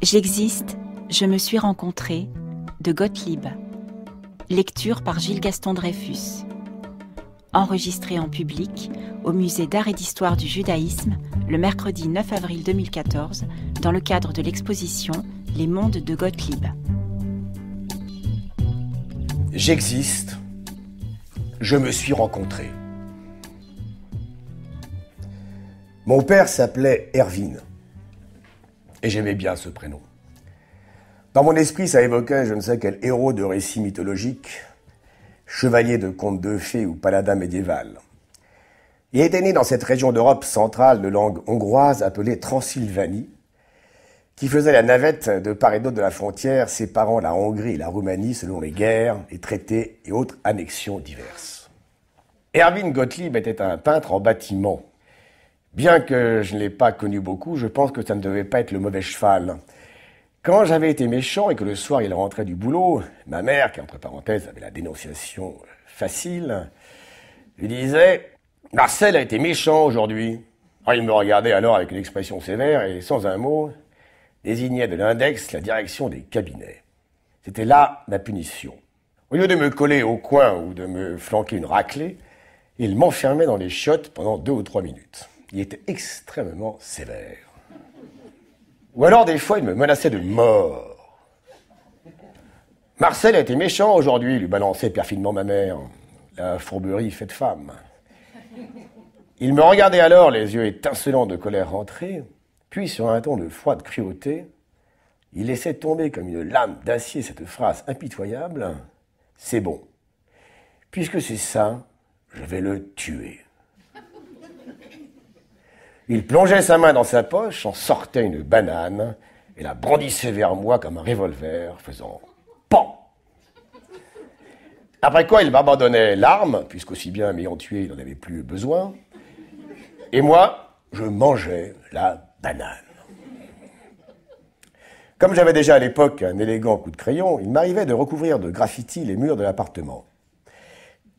J'existe, je me suis rencontré de Gottlieb. Lecture par Gilles Gaston Dreyfus. Enregistré en public au Musée d'Art et d'Histoire du Judaïsme le mercredi 9 avril 2014 dans le cadre de l'exposition Les mondes de Gottlieb. J'existe, je me suis rencontré. Mon père s'appelait Erwin, et j'aimais bien ce prénom. Dans mon esprit, ça évoquait je ne sais quel héros de récit mythologique, chevalier de conte de fées ou paladin médiéval. Il était né dans cette région d'Europe centrale de langue hongroise appelée Transylvanie, qui faisait la navette de part et d'autre de la frontière séparant la Hongrie et la Roumanie selon les guerres, les traités et autres annexions diverses. Erwin Gottlieb était un peintre en bâtiment. Bien que je ne l'ai pas connu beaucoup, je pense que ça ne devait pas être le mauvais cheval. Quand j'avais été méchant et que le soir il rentrait du boulot, ma mère, qui entre parenthèses avait la dénonciation facile, lui disait « Marcel a été méchant aujourd'hui ». Il me regardait alors avec une expression sévère et sans un mot, désignait de l'index la direction des cabinets. C'était là ma punition. Au lieu de me coller au coin ou de me flanquer une raclée, il m'enfermait dans les chiottes pendant 2 ou 3 minutes. Il était extrêmement sévère. Ou alors, des fois, il me menaçait de mort. Marcel a été méchant aujourd'hui, lui balançait perfidement ma mère. La fourberie faite femme. Il me regardait alors, les yeux étincelants de colère rentrée, puis sur un ton de froide cruauté, il laissait tomber comme une lame d'acier cette phrase impitoyable. « C'est bon. Puisque c'est ça, je vais le tuer. » Il plongeait sa main dans sa poche, en sortait une banane et la brandissait vers moi comme un revolver, faisant « pan !» Après quoi, il m'abandonnait l'arme, puisqu'aussi bien m'ayant tué, il n'en avait plus besoin. Et moi, je mangeais la banane. Comme j'avais déjà à l'époque un élégant coup de crayon, il m'arrivait de recouvrir de graffiti les murs de l'appartement.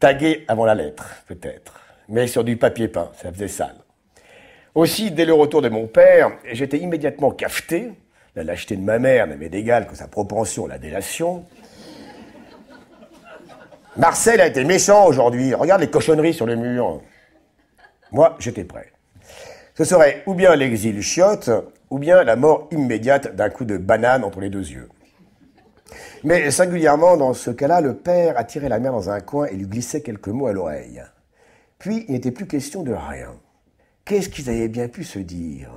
Tagué avant la lettre, peut-être, mais sur du papier peint, ça faisait sale. Aussi, dès le retour de mon père, j'étais immédiatement cafeté. La lâcheté de ma mère n'avait d'égal que sa propension à la délation. Marcel a été méchant aujourd'hui. Regarde les cochonneries sur le mur. Moi, j'étais prêt. Ce serait ou bien l'exil chiotte, ou bien la mort immédiate d'un coup de banane entre les 2 yeux. Mais singulièrement, dans ce cas-là, le père attirait la mère dans un coin et lui glissait quelques mots à l'oreille. Puis, il n'était plus question de rien. Qu'est-ce qu'ils avaient bien pu se dire?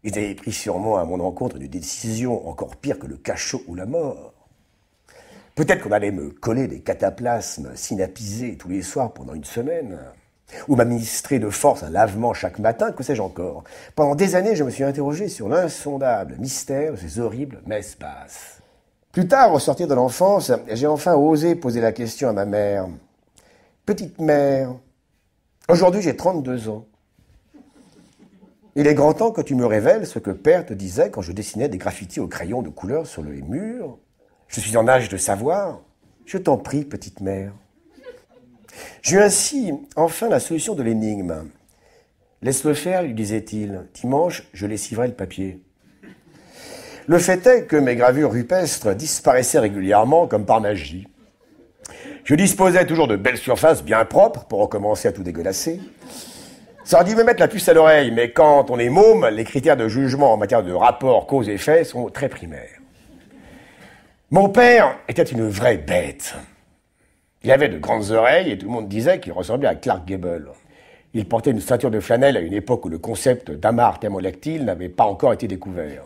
Ils avaient pris sûrement à mon encontre une décision encore pire que le cachot ou la mort. Peut-être qu'on allait me coller des cataplasmes synapisés tous les soirs pendant 1 semaine, ou m'administrer de force un lavement chaque matin, que sais-je encore. Pendant des années, je me suis interrogé sur l'insondable mystère de ces horribles messes basses. Plus tard, au sortir de l'enfance, j'ai enfin osé poser la question à ma mère. « Petite mère, aujourd'hui j'ai 32 ans. Il est grand temps que tu me révèles ce que père te disait quand je dessinais des graffitis au crayon de couleur sur les murs. Je suis en âge de savoir. Je t'en prie, petite mère. » J'eus ainsi enfin la solution de l'énigme. « Laisse-le faire, lui disait-il. Dimanche, je lessiverai le papier. » Le fait est que mes gravures rupestres disparaissaient régulièrement comme par magie. Je disposais toujours de belles surfaces bien propres pour recommencer à tout dégueulasser. Ça aurait dû me mettre la puce à l'oreille, mais quand on est môme, les critères de jugement en matière de rapport cause-effet sont très primaires. Mon père était une vraie bête. Il avait de grandes oreilles et tout le monde disait qu'il ressemblait à Clark Gable. Il portait une ceinture de flanelle à une époque où le concept d'amarre thermolactyle n'avait pas encore été découvert.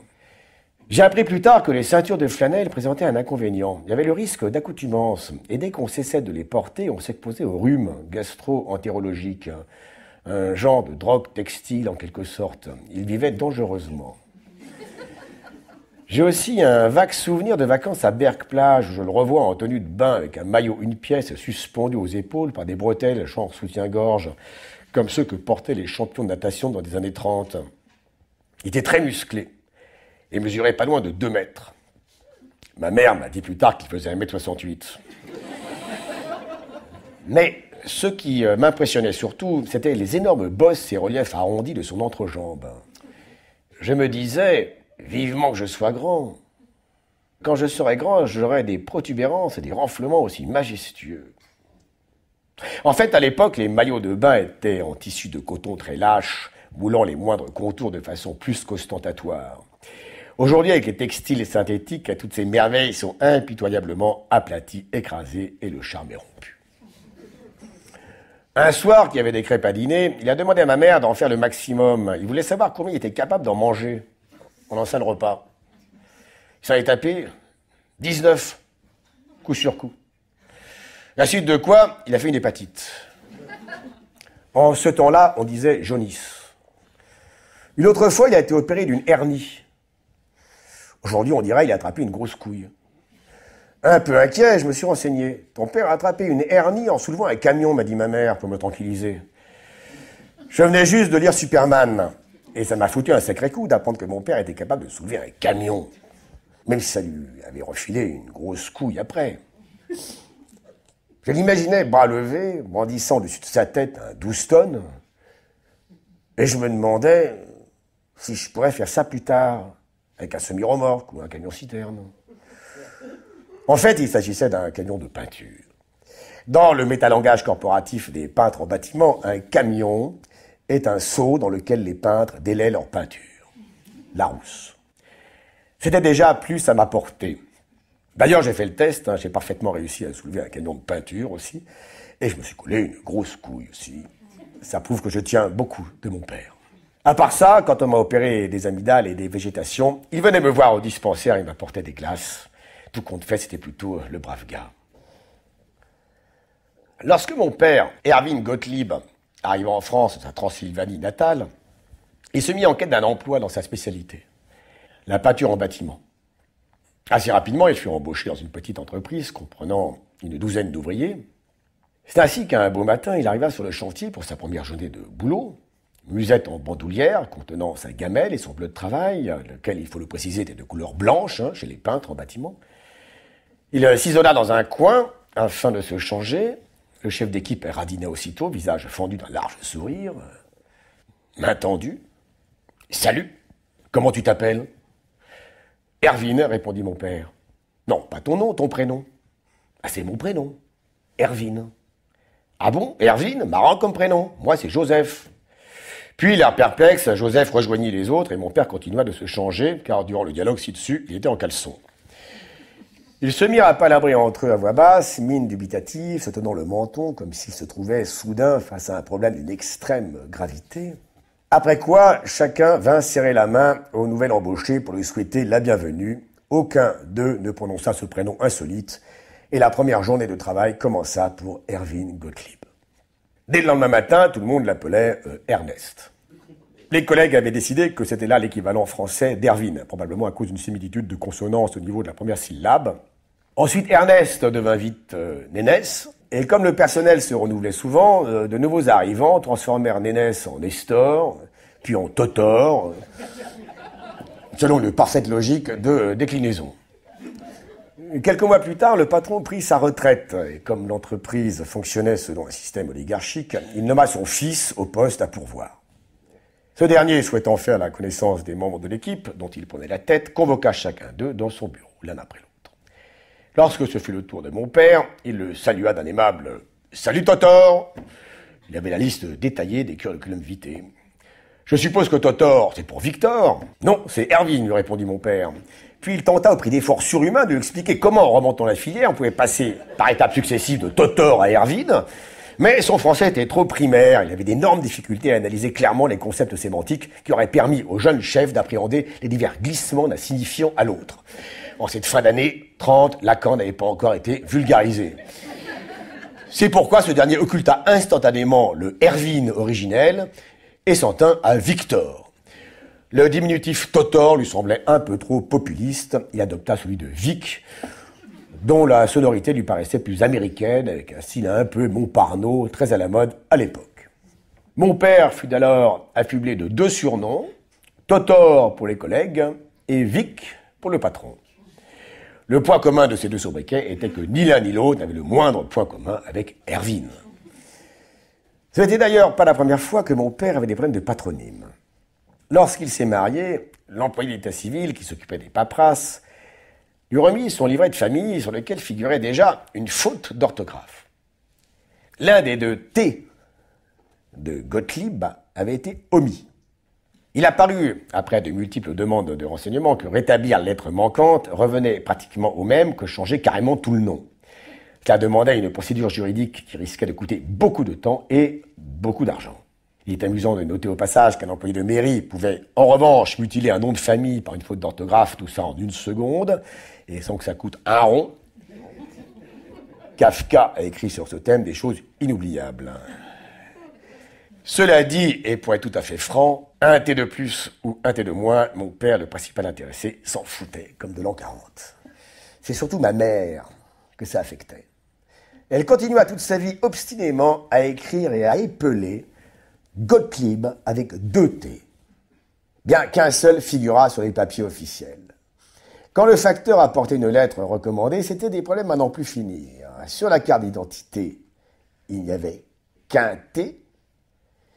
J'ai appris plus tard que les ceintures de flanelle présentaient un inconvénient. Il y avait le risque d'accoutumance, et dès qu'on cessait de les porter, on s'exposait au rhume gastro-entérologique. Un genre de drogue textile en quelque sorte. Il vivait dangereusement. J'ai aussi un vague souvenir de vacances à Berck-Plage où je le revois en tenue de bain avec un maillot 1 pièce suspendu aux épaules par des bretelles genre soutien-gorge, comme ceux que portaient les champions de natation dans les années 30. Il était très musclé et mesurait pas loin de 2 mètres. Ma mère m'a dit plus tard qu'il faisait 1m68. Mais ce qui m'impressionnait surtout, c'était les énormes bosses et reliefs arrondis de son entrejambe. Je me disais, Vivement que je sois grand. Quand je serai grand, j'aurai des protubérances et des renflements aussi majestueux. En fait, à l'époque, les maillots de bain étaient en tissu de coton très lâche, moulant les moindres contours de façon plus qu'ostentatoire. Aujourd'hui, avec les textiles synthétiques, toutes ces merveilles sont impitoyablement aplaties, écrasées, et le charme est rompu. Un soir, qu'il y avait des crêpes à dîner, il a demandé à ma mère d'en faire le maximum. Il voulait savoir combien il était capable d'en manger pendant 5 repas. Il s'en est tapé 19, coup sur coup. La suite de quoi, il a fait une hépatite. En ce temps-là, on disait jaunisse. Une autre fois, il a été opéré d'une hernie. Aujourd'hui, on dirait qu'il a attrapé une grosse couille. Un peu inquiet, je me suis renseigné. Ton père a attrapé une hernie en soulevant un camion, m'a dit ma mère, pour me tranquilliser. Je venais juste de lire Superman. Et ça m'a foutu un sacré coup d'apprendre que mon père était capable de soulever un camion. Même si ça lui avait refilé une grosse couille après. Je l'imaginais bras levés, brandissant au-dessus de sa tête un 12 tonnes. Et je me demandais si je pourrais faire ça plus tard, avec un semi-remorque ou un camion-citerne. En fait, il s'agissait d'un camion de peinture. Dans le métalangage corporatif des peintres en bâtiment, un camion est un seau dans lequel les peintres délaient leur peinture. Larousse. C'était déjà plus à ma portée. D'ailleurs, j'ai fait le test, j'ai parfaitement réussi à soulever un camion de peinture aussi, et je me suis collé une grosse couille aussi. Ça prouve que je tiens beaucoup de mon père. À part ça, quand on m'a opéré des amygdales et des végétations, il venait me voir au dispensaire et m'apportait des glaces. Tout compte fait, c'était plutôt le brave gars. Lorsque mon père, Erwin Gottlieb, arriva en France, dans sa Transylvanie natale, il se mit en quête d'un emploi dans sa spécialité, la peinture en bâtiment. Assez rapidement, il fut embauché dans une petite entreprise comprenant une douzaine d'ouvriers. C'est ainsi qu'un beau matin, il arriva sur le chantier pour sa première journée de boulot, musette en bandoulière contenant sa gamelle et son bleu de travail, lequel, il faut le préciser, était de couleur blanche chez les peintres en bâtiment. Il s'isonna dans un coin afin de se changer. Le chef d'équipe radina aussitôt, visage fendu d'un large sourire, main tendue. « Salut, comment tu t'appelles ?»« Erwin, répondit mon père. « Non, pas ton nom, ton prénom. »« Ah, c'est mon prénom, Erwin. »« Ah bon, Erwin, marrant comme prénom. Moi, c'est Joseph. » Puis, l'air perplexe, Joseph rejoignit les autres et mon père continua de se changer, car durant le dialogue ci-dessus, il était en caleçon. Ils se mirent à palabrer entre eux à voix basse, mine dubitative, se tenant le menton, comme s'ils se trouvaient soudain face à un problème d'une extrême gravité. Après quoi, chacun vint serrer la main au nouvel embauché pour lui souhaiter la bienvenue. Aucun d'eux ne prononça ce prénom insolite, et la première journée de travail commença pour Erwin Gottlieb. Dès le lendemain matin, tout le monde l'appelait Ernest. Les collègues avaient décidé que c'était là l'équivalent français d'Erwin, probablement à cause d'une similitude de consonance au niveau de la première syllabe. Ensuite, Ernest devint vite Nénès, et comme le personnel se renouvelait souvent, de nouveaux arrivants transformèrent Nénès en Nestor, puis en Totor, selon une parfaite logique de déclinaison. Quelques mois plus tard, le patron prit sa retraite, et comme l'entreprise fonctionnait selon un système oligarchique, il nomma son fils au poste à pourvoir. Ce dernier, souhaitant faire la connaissance des membres de l'équipe, dont il prenait la tête, convoqua chacun d'eux dans son bureau, l'un après l'autre. Lorsque ce fut le tour de mon père, il le salua d'un aimable « Salut Totor !» Il avait la liste détaillée des curriculum vitae. « Je suppose que Totor, c'est pour Victor ?»« Non, c'est Erwin, lui répondit mon père. Puis il tenta, au prix d'efforts surhumains, de lui expliquer comment, en remontant la filière, on pouvait passer par étapes successives de Totor à Erwin. Mais son français était trop primaire, il avait d'énormes difficultés à analyser clairement les concepts sémantiques qui auraient permis au jeune chef d'appréhender les divers glissements d'un signifiant à l'autre. En cette fin d'année 30, Lacan n'avait pas encore été vulgarisé. C'est pourquoi ce dernier occulta instantanément le Erwin originel et s'en tint à Victor. Le diminutif Totor lui semblait un peu trop populiste. Il adopta celui de Vic, dont la sonorité lui paraissait plus américaine, avec un style un peu Montparnasse, très à la mode à l'époque. Mon père fut alors affublé de 2 surnoms, Totor pour les collègues et Vic pour le patron. Le point commun de ces 2 sobriquets était que ni l'un ni l'autre n'avait le moindre point commun avec Erwin. Ce n'était d'ailleurs pas la première fois que mon père avait des problèmes de patronyme. Lorsqu'il s'est marié, l'employé d'état civil qui s'occupait des paperasses lui remit son livret de famille sur lequel figurait déjà une faute d'orthographe. L'un des deux T de Gottlieb avait été omis. Il a paru, après de multiples demandes de renseignements, que rétablir la lettre manquante revenait pratiquement au même que changer carrément tout le nom. Cela demandait une procédure juridique qui risquait de coûter beaucoup de temps et beaucoup d'argent. Il est amusant de noter au passage qu'un employé de mairie pouvait en revanche mutiler un nom de famille par une faute d'orthographe, tout ça en 1 seconde, et sans que ça coûte un rond. Kafka a écrit sur ce thème des choses inoubliables. Cela dit, et pour être tout à fait franc, un T de plus ou un T de moins, mon père, le principal intéressé, s'en foutait comme de l'an 40. C'est surtout ma mère que ça affectait. Elle continua toute sa vie obstinément à écrire et à épeler Gottlieb avec 2 T, bien qu'un seul figurât sur les papiers officiels. Quand le facteur apportait une lettre recommandée, c'était des problèmes à n'en plus finir. Sur la carte d'identité, il n'y avait qu'un T.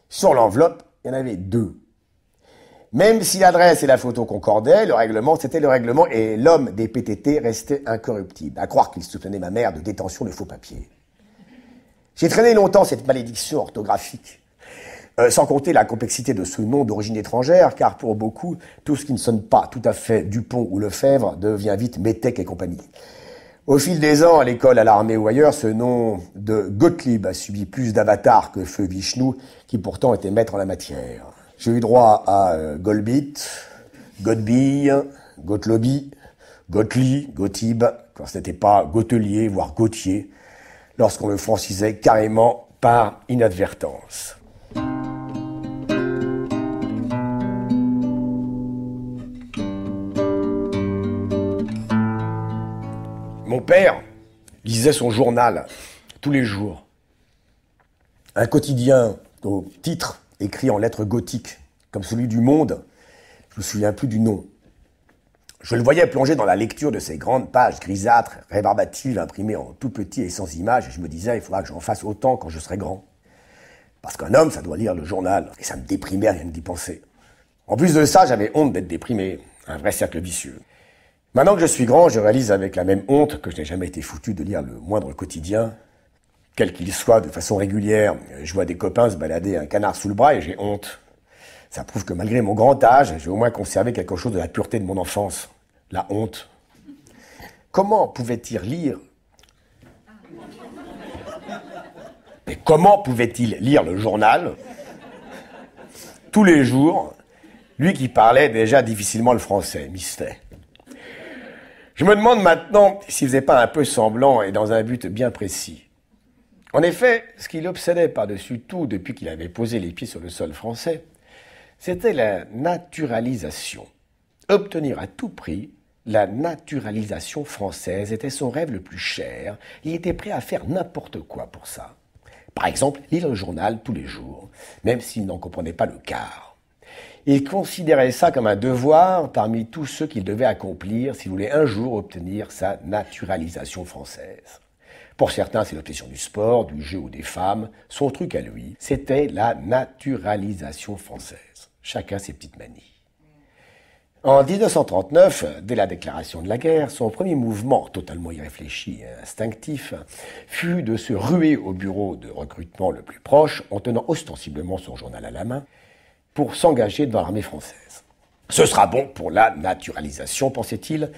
Sur l'enveloppe, il y en avait 2. Même si l'adresse et la photo concordaient, le règlement, c'était le règlement et l'homme des PTT restait incorruptible. À croire qu'il soupçonnait ma mère de détention de faux papiers. J'ai traîné longtemps cette malédiction orthographique. Sans compter la complexité de ce nom d'origine étrangère, car pour beaucoup, tout ce qui ne sonne pas tout à fait Dupont ou Lefebvre devient vite Métèque et compagnie. Au fil des ans, à l'école, à l'armée ou ailleurs, ce nom de Gottlieb a subi plus d'avatars que Feu Vishnu, qui pourtant était maître en la matière. J'ai eu droit à Golbit, Godbille, Gottlobi, Gottli, Gottlieb, quand ce n'était pas Gottelier, voire Gautier, lorsqu'on le francisait carrément par inadvertance. Mon père lisait son journal tous les jours. Un quotidien au titre écrit en lettres gothiques, comme celui du Monde. Je ne me souviens plus du nom. Je le voyais plonger dans la lecture de ces grandes pages grisâtres, rébarbatives, imprimées en tout petit et sans images, et je me disais, il faudra que j'en fasse autant quand je serai grand. Parce qu'un homme, ça doit lire le journal, et ça me déprimait rien que d'y penser. En plus de ça, j'avais honte d'être déprimé, un vrai cercle vicieux. Maintenant que je suis grand, je réalise avec la même honte que je n'ai jamais été foutu de lire le moindre quotidien, quel qu'il soit, de façon régulière. Je vois des copains se balader un canard sous le bras et j'ai honte. Ça prouve que malgré mon grand âge, j'ai au moins conservé quelque chose de la pureté de mon enfance. La honte. Comment pouvait-il lire Mais comment pouvait-il lire le journal tous les jours, lui qui parlait déjà difficilement le français, mystère. Je me demande maintenant s'il faisait pas un peu semblant et dans un but bien précis. En effet, ce qui l'obsédait par-dessus tout depuis qu'il avait posé les pieds sur le sol français, c'était la naturalisation. Obtenir à tout prix la naturalisation française était son rêve le plus cher. Il était prêt à faire n'importe quoi pour ça. Par exemple, lire le journal tous les jours, même s'il n'en comprenait pas le quart. Il considérait ça comme un devoir parmi tous ceux qu'il devait accomplir s'il voulait un jour obtenir sa naturalisation française. Pour certains, c'est l'obsession du sport, du jeu ou des femmes. Son truc à lui, c'était la naturalisation française. Chacun ses petites manies. En 1939, dès la déclaration de la guerre, son premier mouvement, totalement irréfléchi et instinctif, fut de se ruer au bureau de recrutement le plus proche, en tenant ostensiblement son journal à la main, pour s'engager dans l'armée française. Ce sera bon pour la naturalisation, pensait-il.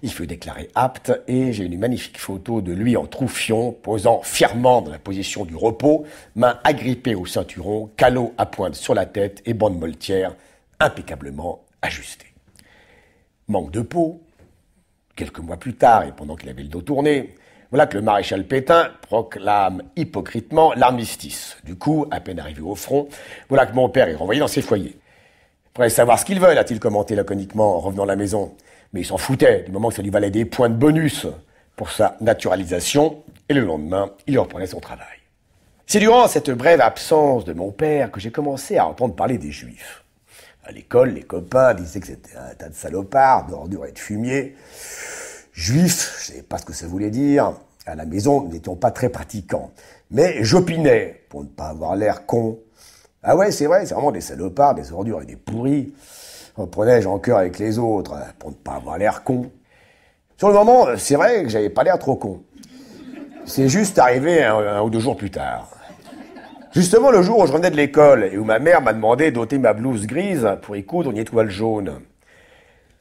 Il fut déclaré apte et j'ai une magnifique photo de lui en troufion, posant fièrement dans la position du repos, main agrippée au ceinturon, calot à pointe sur la tête et bande moltière impeccablement ajustée. Manque de peau. Quelques mois plus tard, et pendant qu'il avait le dos tourné, voilà que le maréchal Pétain proclame hypocritement l'armistice. Du coup, à peine arrivé au front, voilà que mon père est renvoyé dans ses foyers. Prêt à savoir ce qu'ils veulent, a-t-il commenté laconiquement en revenant à la maison. Mais il s'en foutait, du moment que ça lui valait des points de bonus pour sa naturalisation, et le lendemain, il reprenait son travail. C'est durant cette brève absence de mon père que j'ai commencé à entendre parler des Juifs. À l'école, les copains disaient que c'était un tas de salopards, d'ordures et de fumier. Juifs, je ne savais pas ce que ça voulait dire. À la maison, nous n'étions pas très pratiquants. Mais j'opinais, pour ne pas avoir l'air con, Ah ouais, c'est vrai, c'est vraiment des salopards, des ordures et des pourris. Reprenais-je en cœur avec les autres, pour ne pas avoir l'air con. Sur le moment, c'est vrai que j'avais pas l'air trop con. C'est juste arrivé un ou deux jours plus tard. Justement, le jour où je revenais de l'école et où ma mère m'a demandé d'ôter ma blouse grise pour y coudre une étoile jaune.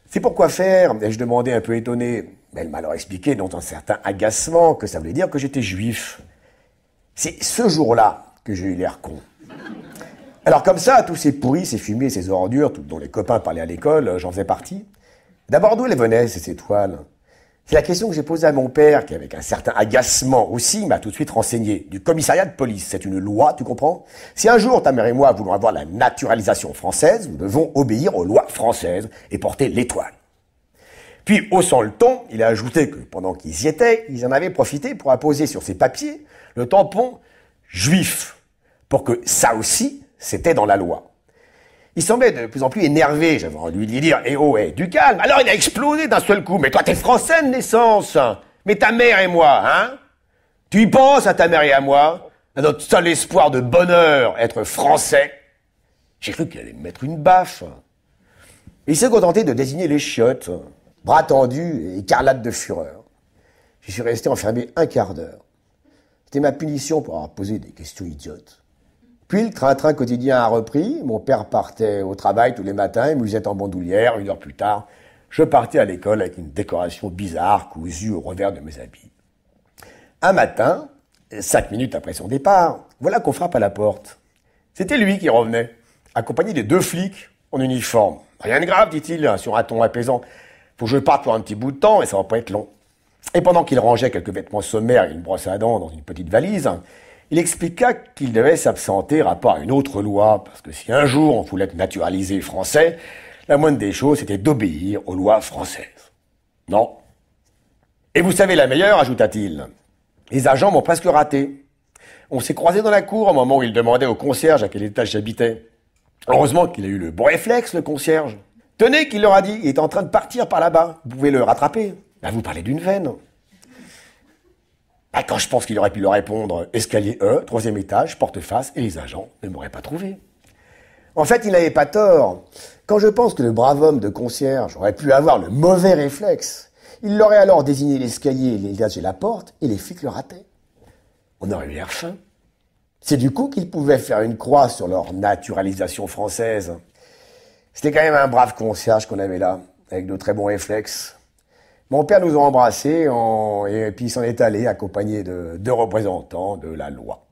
C'est pour quoi faire? Ai-je demandé un peu étonné. Mais elle m'a alors expliqué, dans un certain agacement, que ça voulait dire que j'étais juif. C'est ce jour-là que j'ai eu l'air con. Alors comme ça, tous ces pourris, ces fumiers, ces ordures, dont les copains parlaient à l'école, j'en faisais partie. D'abord, d'où elles venaient, ces étoiles? C'est la question que j'ai posée à mon père, qui, avec un certain agacement aussi, m'a tout de suite renseigné. Du commissariat de police, c'est une loi, tu comprends? Si un jour ta mère et moi voulons avoir la naturalisation française, nous devons obéir aux lois françaises et porter l'étoile. Puis, haussant le ton, il a ajouté que pendant qu'ils y étaient, ils en avaient profité pour apposer sur ces papiers le tampon « juif », pour que ça aussi, c'était dans la loi. Il semblait de plus en plus énervé, j'avais envie de lui dire « Eh oh, du calme !» Alors il a explosé d'un seul coup « Mais toi, t'es français de naissance. Mais ta mère et moi, hein? Tu y penses à ta mère et à moi? À notre seul espoir de bonheur, être français ?» J'ai cru qu'il allait me mettre une baffe. Il s'est contenté de désigner les chiottes, bras tendus et écarlate de fureur. Je suis resté enfermé un quart d'heure. C'était ma punition pour avoir posé des questions idiotes. Puis le train-train quotidien a repris, mon père partait au travail tous les matins, il m'usait en bandoulière, 1 heure plus tard, je partais à l'école avec une décoration bizarre cousue au revers de mes habits. Un matin, 5 minutes après son départ, voilà qu'on frappe à la porte. C'était lui qui revenait, accompagné de 2 flics en uniforme. Rien de grave, dit-il, sur un ton apaisant. Faut que je parte pour un petit bout de temps et ça va pas être long. Et pendant qu'il rangeait quelques vêtements sommaires et une brosse à dents dans une petite valise, il expliqua qu'il devait s'absenter rapport à une autre loi, parce que si un jour on voulait être naturalisé français, la moindre des choses c'était d'obéir aux lois françaises. Non. Et vous savez la meilleure, ajouta-t-il. Les agents m'ont presque raté. On s'est croisés dans la cour au moment où il demandait au concierge à quel étage j'habitais. Heureusement qu'il a eu le bon réflexe, le concierge. Tenez, qu'il leur a dit, il est en train de partir par là-bas. Vous pouvez le rattraper. Ben, vous parlez d'une veine. Ben, quand je pense qu'il aurait pu leur répondre, escalier E, 3e étage, porte-face, et les agents ne m'auraient pas trouvé. En fait, il n'avait pas tort. Quand je pense que le brave homme de concierge aurait pu avoir le mauvais réflexe, il leur aurait alors désigné l'escalier, l'étage et la porte, et les flics le rataient. On aurait eu l'air fin. C'est du coup qu'ils pouvaient faire une croix sur leur naturalisation française. C'était quand même un brave concierge qu'on avait là, avec de très bons réflexes. Mon père nous a embrassés et puis il s'en est allé accompagné de 2 représentants de la loi.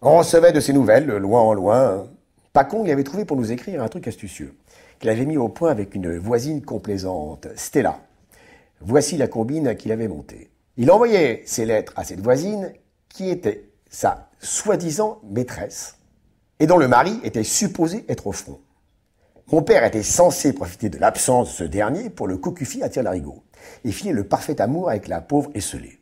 On recevait de ses nouvelles, de loin en loin. Pacon, il avait trouvé pour nous écrire un truc astucieux, qu'il avait mis au point avec une voisine complaisante, Stella. Voici la combine qu'il avait montée. Il envoyait ses lettres à cette voisine qui était sa soi-disant maîtresse et dont le mari était supposé être au front. Mon père était censé profiter de l'absence de ce dernier pour le cocufier à tire-larigot et filer le parfait amour avec la pauvre esselée.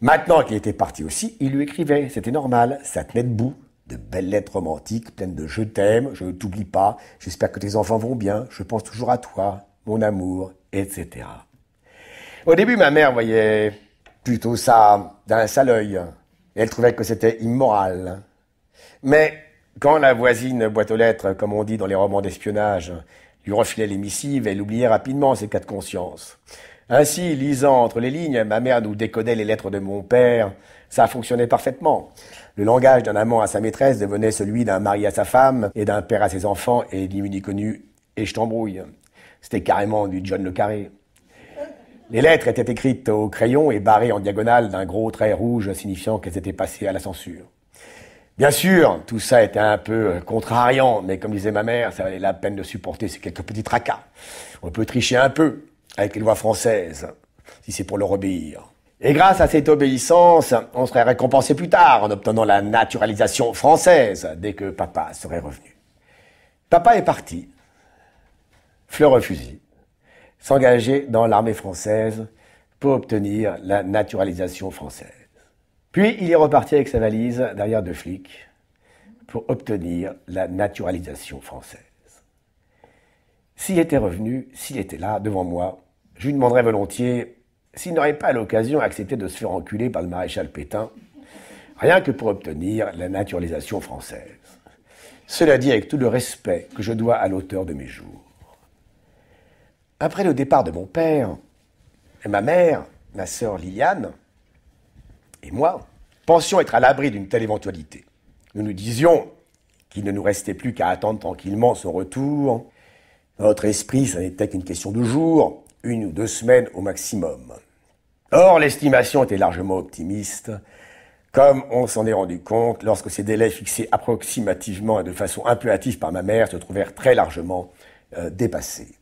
Maintenant qu'il était parti aussi, il lui écrivait, c'était normal, ça tenait debout, de belles lettres romantiques pleines de « je t'aime »,« je ne t'oublie pas »,« j'espère que tes enfants vont bien »,« je pense toujours à toi »,« mon amour », etc. Au début, ma mère voyait plutôt ça d'un sale œil, et elle trouvait que c'était immoral. Mais quand la voisine boîte aux lettres, comme on dit dans les romans d'espionnage, lui refilait les missives, elle oubliait rapidement ses cas de conscience. Ainsi, lisant entre les lignes, ma mère nous décodait les lettres de mon père. Ça fonctionnait parfaitement. Le langage d'un amant à sa maîtresse devenait celui d'un mari à sa femme et d'un père à ses enfants et ni ni connu et je t'embrouille. C'était carrément du John le Carré. Les lettres étaient écrites au crayon et barrées en diagonale d'un gros trait rouge signifiant qu'elles étaient passées à la censure. Bien sûr, tout ça était un peu contrariant, mais comme disait ma mère, ça valait la peine de supporter ces quelques petits tracas. On peut tricher un peu avec les lois françaises, si c'est pour leur obéir. Et grâce à cette obéissance, on serait récompensé plus tard en obtenant la naturalisation française, dès que papa serait revenu. Papa est parti, fleur au fusil, s'engager dans l'armée française pour obtenir la naturalisation française. Puis il est reparti avec sa valise derrière 2 flics pour obtenir la naturalisation française. S'il était revenu, s'il était là, devant moi, je lui demanderais volontiers s'il n'aurait pas à l'occasion accepté de se faire enculer par le maréchal Pétain, rien que pour obtenir la naturalisation française. Cela dit avec tout le respect que je dois à l'auteur de mes jours. Après le départ de mon père, et ma mère, ma sœur Liliane et moi pensions être à l'abri d'une telle éventualité. Nous nous disions qu'il ne nous restait plus qu'à attendre tranquillement son retour. Notre esprit, ça n'était qu'une question de jours, 1 ou 2 semaines au maximum. Or, l'estimation était largement optimiste, comme on s'en est rendu compte lorsque ces délais fixés approximativement et de façon impérative par ma mère se trouvèrent très largement dépassés.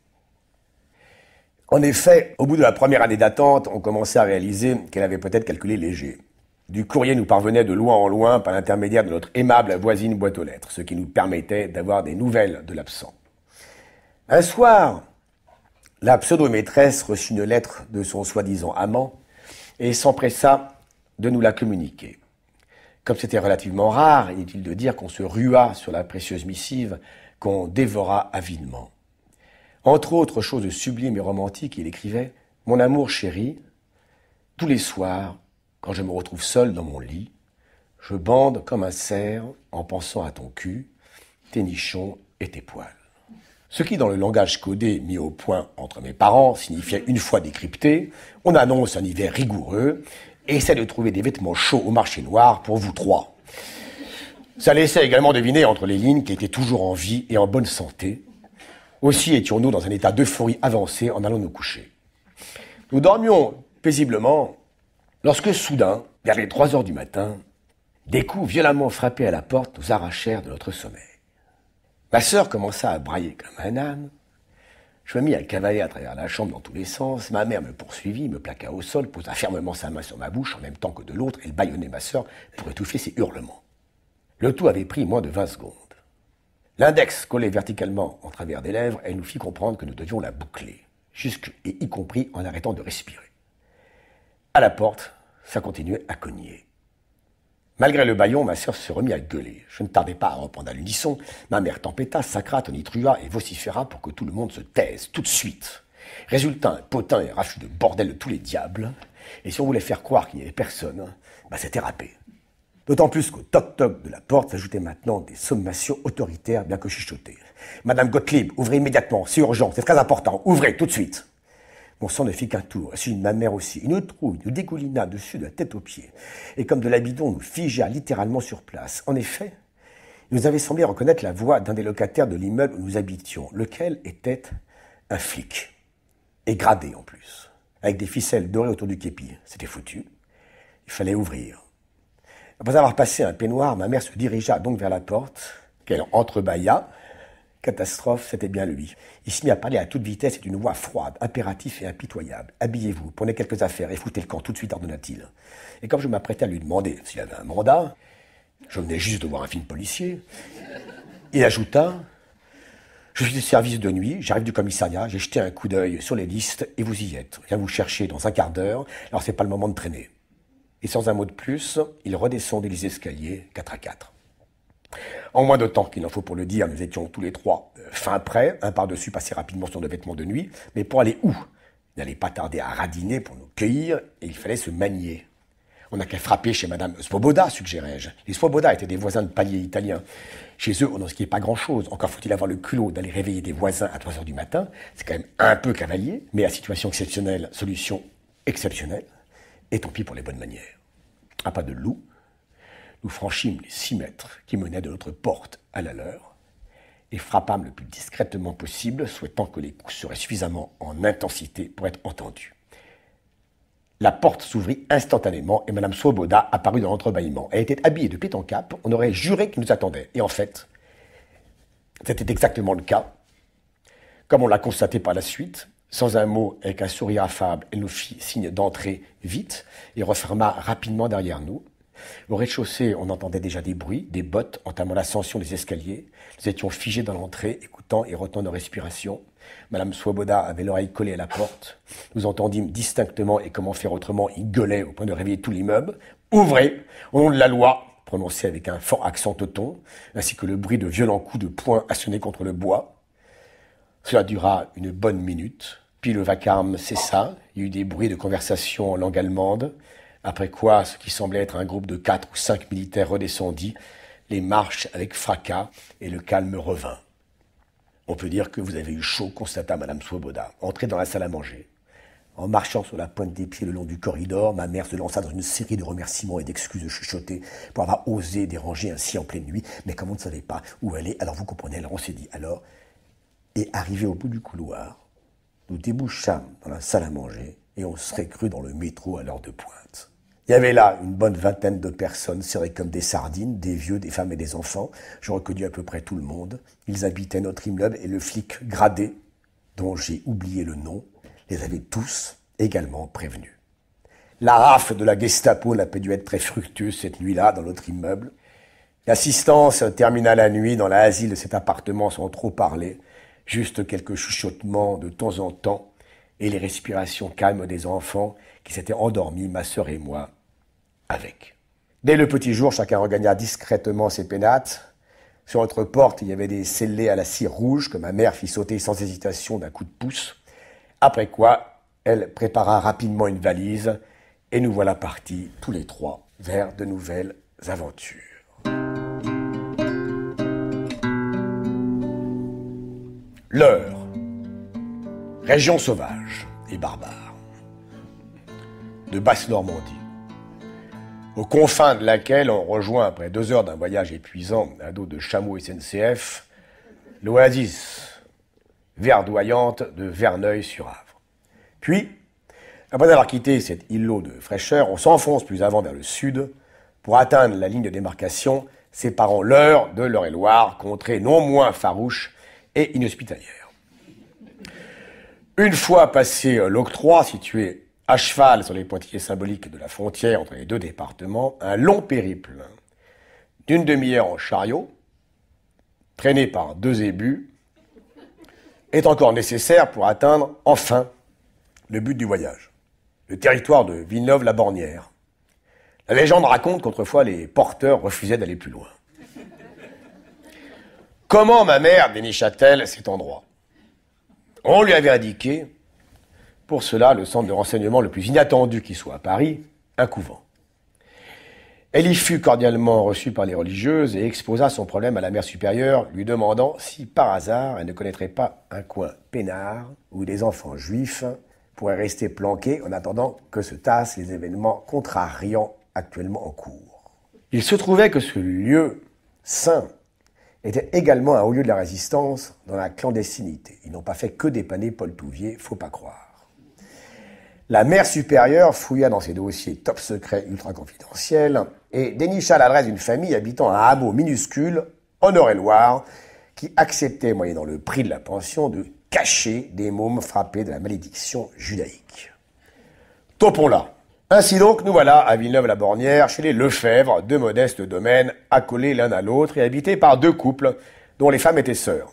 En effet, au bout de la première année d'attente, on commençait à réaliser qu'elle avait peut-être calculé léger. Du courrier nous parvenait de loin en loin par l'intermédiaire de notre aimable voisine boîte aux lettres, ce qui nous permettait d'avoir des nouvelles de l'absent. Un soir, la pseudo-maîtresse reçut une lettre de son soi-disant amant et s'empressa de nous la communiquer. Comme c'était relativement rare, inutile de dire qu'on se rua sur la précieuse missive qu'on dévora avidement. Entre autres choses sublimes et romantiques, il écrivait « Mon amour chéri, tous les soirs, quand je me retrouve seul dans mon lit, je bande comme un cerf en pensant à ton cul, tes nichons et tes poils. » Ce qui, dans le langage codé mis au point entre mes parents, signifiait une fois décrypté, on annonce un hiver rigoureux et essaie de trouver des vêtements chauds au marché noir pour vous 3. Ça laissait également deviner entre les lignes qu'ils étaient toujours en vie et en bonne santé. Aussi étions-nous dans un état d'euphorie avancée en allant nous coucher. Nous dormions paisiblement lorsque soudain, vers les 3 heures du matin, des coups violemment frappés à la porte nous arrachèrent de notre sommeil. Ma sœur commença à brailler comme un âne. Je me mis à cavaler à travers la chambre dans tous les sens. Ma mère me poursuivit, me plaqua au sol, posa fermement sa main sur ma bouche en même temps que de l'autre. Elle bâillonnait ma sœur pour étouffer ses hurlements. Le tout avait pris moins de 20 secondes. L'index collé verticalement en travers des lèvres, elle nous fit comprendre que nous devions la boucler, jusque et y compris en arrêtant de respirer. À la porte, ça continuait à cogner. Malgré le bâillon, ma sœur se remit à gueuler. Je ne tardai pas à reprendre à l'unisson. Ma mère tempêta, sacra, tonitruya et vociféra pour que tout le monde se taise, tout de suite. Résultat, un potin et raffut de bordel de tous les diables. Et si on voulait faire croire qu'il n'y avait personne, c'était râpé. D'autant plus qu'au toc-toc de la porte s'ajoutaient maintenant des sommations autoritaires bien que chuchotées. « Madame Gottlieb, ouvrez immédiatement, c'est urgent, c'est très important, ouvrez tout de suite !» Mon sang ne fit qu'un tour, et celui de ma mère aussi. Une trouille nous dégoulina dessus de la tête aux pieds. Et comme de l'habidon, nous figea littéralement sur place. En effet, il nous avait semblé reconnaître la voix d'un des locataires de l'immeuble où nous habitions, lequel était un flic. Et gradé en plus, avec des ficelles dorées autour du képi. C'était foutu. Il fallait ouvrir. Après avoir passé un peignoir, ma mère se dirigea donc vers la porte, qu'elle entrebâilla. Catastrophe, c'était bien lui. Il se mit à parler à toute vitesse et d'une voix froide, impérative et impitoyable. « Habillez-vous, prenez quelques affaires et foutez le camp tout de suite, ordonna-t-il. » Et comme je m'apprêtais à lui demander s'il avait un mandat, je venais juste de voir un film policier, il ajouta « Je suis du service de nuit, j'arrive du commissariat, j'ai jeté un coup d'œil sur les listes et vous y êtes. Je viens vous chercher dans un quart d'heure, alors c'est pas le moment de traîner. » Et sans un mot de plus, il redescendait les escaliers 4 à 4. En moins de temps qu'il en faut pour le dire, nous étions tous les 3 fin prêts, un par-dessus passé rapidement sur nos vêtements de nuit, mais pour aller où? Il n'allait pas tarder à radiner pour nous cueillir, et il fallait se manier. On n'a qu'à frapper chez Madame Svoboda, suggérai-je. Les Svoboda étaient des voisins de palier italiens. Chez eux, on n'en skiait pas grand-chose. Encore faut-il avoir le culot d'aller réveiller des voisins à 3 heures du matin. C'est quand même un peu cavalier, mais à situation exceptionnelle, solution exceptionnelle. Et tant pis pour les bonnes manières. À pas de loup, nous franchîmes les 6 mètres qui menaient de notre porte à la leur et frappâmes le plus discrètement possible, souhaitant que les coups seraient suffisamment en intensité pour être entendus. La porte s'ouvrit instantanément et Madame Swoboda apparut dans l'entrebâillement. Elle était habillée de pied en cap, on aurait juré qu'il nous attendait. Et en fait, c'était exactement le cas. Comme on l'a constaté par la suite, sans un mot, avec un sourire affable, elle nous fit signe d'entrer vite et referma rapidement derrière nous. Au rez-de-chaussée, on entendait déjà des bruits, des bottes entamant l'ascension des escaliers. Nous étions figés dans l'entrée, écoutant et retenant nos respirations. Madame Swoboda avait l'oreille collée à la porte. Nous entendîmes distinctement, et comment faire autrement, il gueulait au point de réveiller tout l'immeuble. « Ouvrez, au nom de la loi !» prononcé avec un fort accent teuton, ainsi que le bruit de violents coups de poing assonnés contre le bois. Cela dura une bonne minute. Puis le vacarme cessa, il y eut des bruits de conversation en langue allemande, après quoi ce qui semblait être un groupe de 4 ou 5 militaires redescendit, les marches avec fracas et le calme revint. On peut dire que vous avez eu chaud, constata Madame Swoboda. Entrez dans la salle à manger. En marchant sur la pointe des pieds le long du corridor, ma mère se lança dans une série de remerciements et d'excuses chuchotées pour avoir osé déranger ainsi en pleine nuit. Mais comme on ne savait pas où aller, alors vous comprenez, alors on s'est dit alors. Et arrivé au bout du couloir, nous débouchâmes dans la salle à manger et on serait cru dans le métro à l'heure de pointe. Il y avait là une bonne vingtaine de personnes serrées comme des sardines, des vieux, des femmes et des enfants. Je reconnus à peu près tout le monde. Ils habitaient notre immeuble et le flic gradé, dont j'ai oublié le nom, les avait tous également prévenus. La rafle de la Gestapo n'a pas dû être très fructueuse cette nuit-là dans notre immeuble. L'assistance termina la nuit dans l'asile de cet appartement sans trop parler, juste quelques chuchotements de temps en temps et les respirations calmes des enfants qui s'étaient endormis, ma sœur et moi, avec. Dès le petit jour, chacun regagna discrètement ses pénates. Sur notre porte, il y avait des scellés à la cire rouge que ma mère fit sauter sans hésitation d'un coup de pouce. Après quoi, elle prépara rapidement une valise et nous voilà partis, tous les trois, vers de nouvelles aventures. L'Eure, région sauvage et barbare, de Basse-Normandie, aux confins de laquelle on rejoint après 2 heures d'un voyage épuisant à dos de chameau SNCF, l'oasis verdoyante de Verneuil-sur-Avre. Puis, après avoir quitté cet îlot de fraîcheur, on s'enfonce plus avant vers le sud pour atteindre la ligne de démarcation séparant l'Eure de l'Eure-et-Loire, contrée non moins farouche et inhospitalière. Une fois passé l'octroi, situé à cheval sur les pointillés symboliques de la frontière entre les deux départements, un long périple d'une demi-heure en chariot, traîné par 2 ébus, est encore nécessaire pour atteindre enfin le but du voyage, le territoire de Villeneuve-la-Bornière. La légende raconte qu'autrefois les porteurs refusaient d'aller plus loin. Comment ma mère dénicha-t-elle cet endroit? On lui avait indiqué, pour cela, le centre de renseignement le plus inattendu qui soit à Paris, un couvent. Elle y fut cordialement reçue par les religieuses et exposa son problème à la mère supérieure, lui demandant si, par hasard, elle ne connaîtrait pas un coin peinard où des enfants juifs pourraient rester planqués en attendant que se tassent les événements contrariants actuellement en cours. Il se trouvait que ce lieu saint était également un haut lieu de la résistance dans la clandestinité. Ils n'ont pas fait que dépanner Paul Touvier, faut pas croire. La mère supérieure fouilla dans ses dossiers top secrets ultra confidentiels et dénicha l'adresse d'une famille habitant un hameau minuscule en Eure-et-Loire qui acceptait, moyennant le prix de la pension, de cacher des mômes frappés de la malédiction judaïque. Topons là. Ainsi donc, nous voilà à Villeneuve-la-Bornière, chez les Lefebvre, 2 modestes domaines accolés l'un à l'autre et habités par 2 couples dont les femmes étaient sœurs.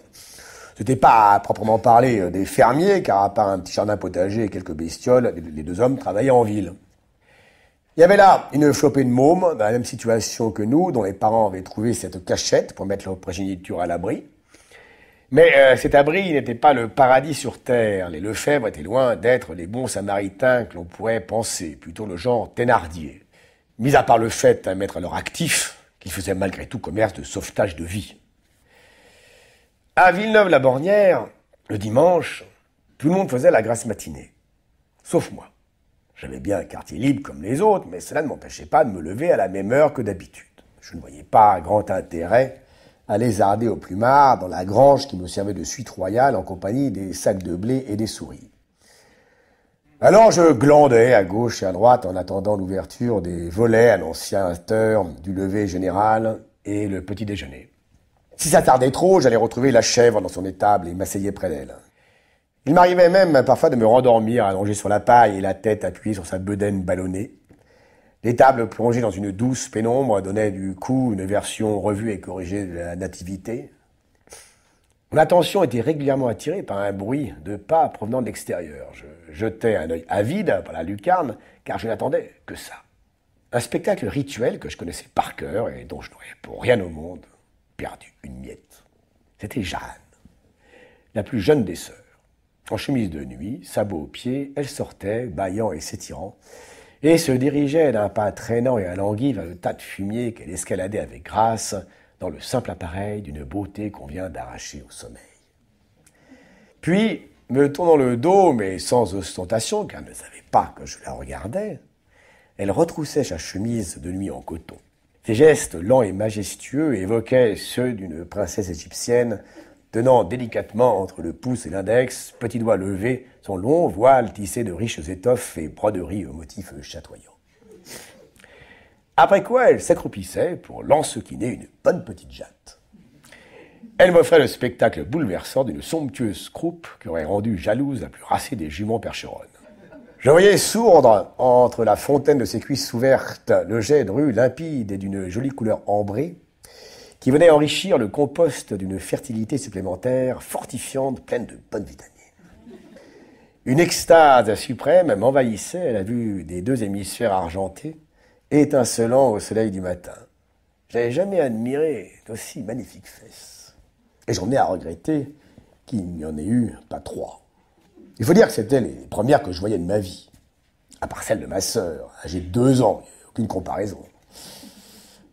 C'était pas à proprement parler des fermiers, car à part un petit jardin potager et quelques bestioles, les 2 hommes travaillaient en ville. Il y avait là une flopée de mômes, dans la même situation que nous, dont les parents avaient trouvé cette cachette pour mettre leur progéniture à l'abri. Mais cet abri n'était pas le paradis sur terre. Les Lefebvre étaient loin d'être les bons samaritains que l'on pourrait penser, plutôt le genre Thénardier. Mis à part le fait à mettre à leur actif qu'ils faisaient malgré tout commerce de sauvetage de vie. À Villeneuve-la-Bornière, le dimanche, tout le monde faisait la grasse matinée. Sauf moi. J'avais bien un quartier libre comme les autres, mais cela ne m'empêchait pas de me lever à la même heure que d'habitude. Je ne voyais pas grand intérêt à lézarder au plumard dans la grange qui me servait de suite royale en compagnie des sacs de blé et des souris. Alors je glandais à gauche et à droite en attendant l'ouverture des volets à l'ancien heure du lever général et le petit déjeuner. Si ça tardait trop, j'allais retrouver la chèvre dans son étable et m'asseyais près d'elle. Il m'arrivait même parfois de me rendormir allongé sur la paille et la tête appuyée sur sa bedaine ballonnée. L'étable plongée dans une douce pénombre donnait du coup une version revue et corrigée de la nativité. Mon attention était régulièrement attirée par un bruit de pas provenant de l'extérieur. Je jetais un œil avide par la lucarne, car je n'attendais que ça. Un spectacle rituel que je connaissais par cœur et dont je n'aurais pour rien au monde perdu une miette. C'était Jeanne, la plus jeune des sœurs. En chemise de nuit, sabots aux pieds, elle sortait, bâillant et s'étirant, et se dirigeait d'un pas traînant et alangui vers le tas de fumier qu'elle escaladait avec grâce dans le simple appareil d'une beauté qu'on vient d'arracher au sommeil. Puis, me tournant le dos, mais sans ostentation, car elle ne savait pas que je la regardais, elle retroussait sa chemise de nuit en coton. Ses gestes lents et majestueux évoquaient ceux d'une princesse égyptienne, tenant délicatement entre le pouce et l'index, petit doigt levé, son long voile tissé de riches étoffes et broderies aux motifs chatoyants. Après quoi, elle s'accroupissait pour l'ensequiner une bonne petite jatte. Elle m'offrait le spectacle bouleversant d'une somptueuse croupe qui aurait rendu jalouse la plus racée des juments percheronnes. Je voyais sourdre, entre la fontaine de ses cuisses ouvertes, le jet de rue limpide et d'une jolie couleur ambrée, qui venait enrichir le compost d'une fertilité supplémentaire, fortifiante, pleine de bonnes vitamines. Une extase suprême m'envahissait à la vue des deux hémisphères argentés, étincelants au soleil du matin. Je n'avais jamais admiré d'aussi magnifiques fesses. Et j'en ai à regretter qu'il n'y en ait eu pas 3. Il faut dire que c'était les premières que je voyais de ma vie. À part celle de ma sœur, âgée de 2 ans, il n'y a aucune comparaison.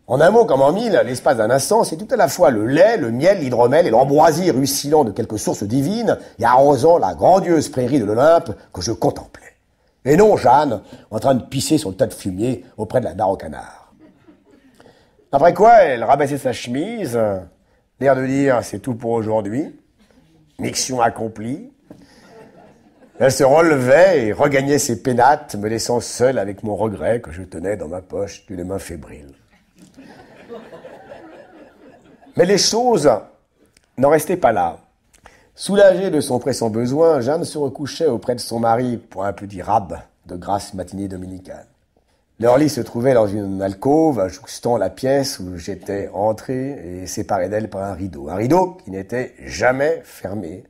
En un mot comme en mille, l'espace d'un instant, c'est tout à la fois le lait, le miel, l'hydromel et l'ambroisie ruisselant de quelque source divine et arrosant la grandiose prairie de l'Olympe que je contemplais. Et non Jeanne, en train de pisser sur le tas de fumier auprès de la mare au canard. Après quoi, elle rabaissait sa chemise, l'air de dire « c'est tout pour aujourd'hui », mission accomplie. Elle se relevait et regagnait ses pénates, me laissant seul avec mon regret que je tenais dans ma poche d'une main fébrile. Mais les choses n'en restaient pas là. Soulagée de son pressant besoin, Jeanne se recouchait auprès de son mari pour un petit rab de grasse matinée dominicale. Leur lit se trouvait dans une alcôve, jouxtant la pièce où j'étais entré et séparé d'elle par un rideau qui n'était jamais fermé.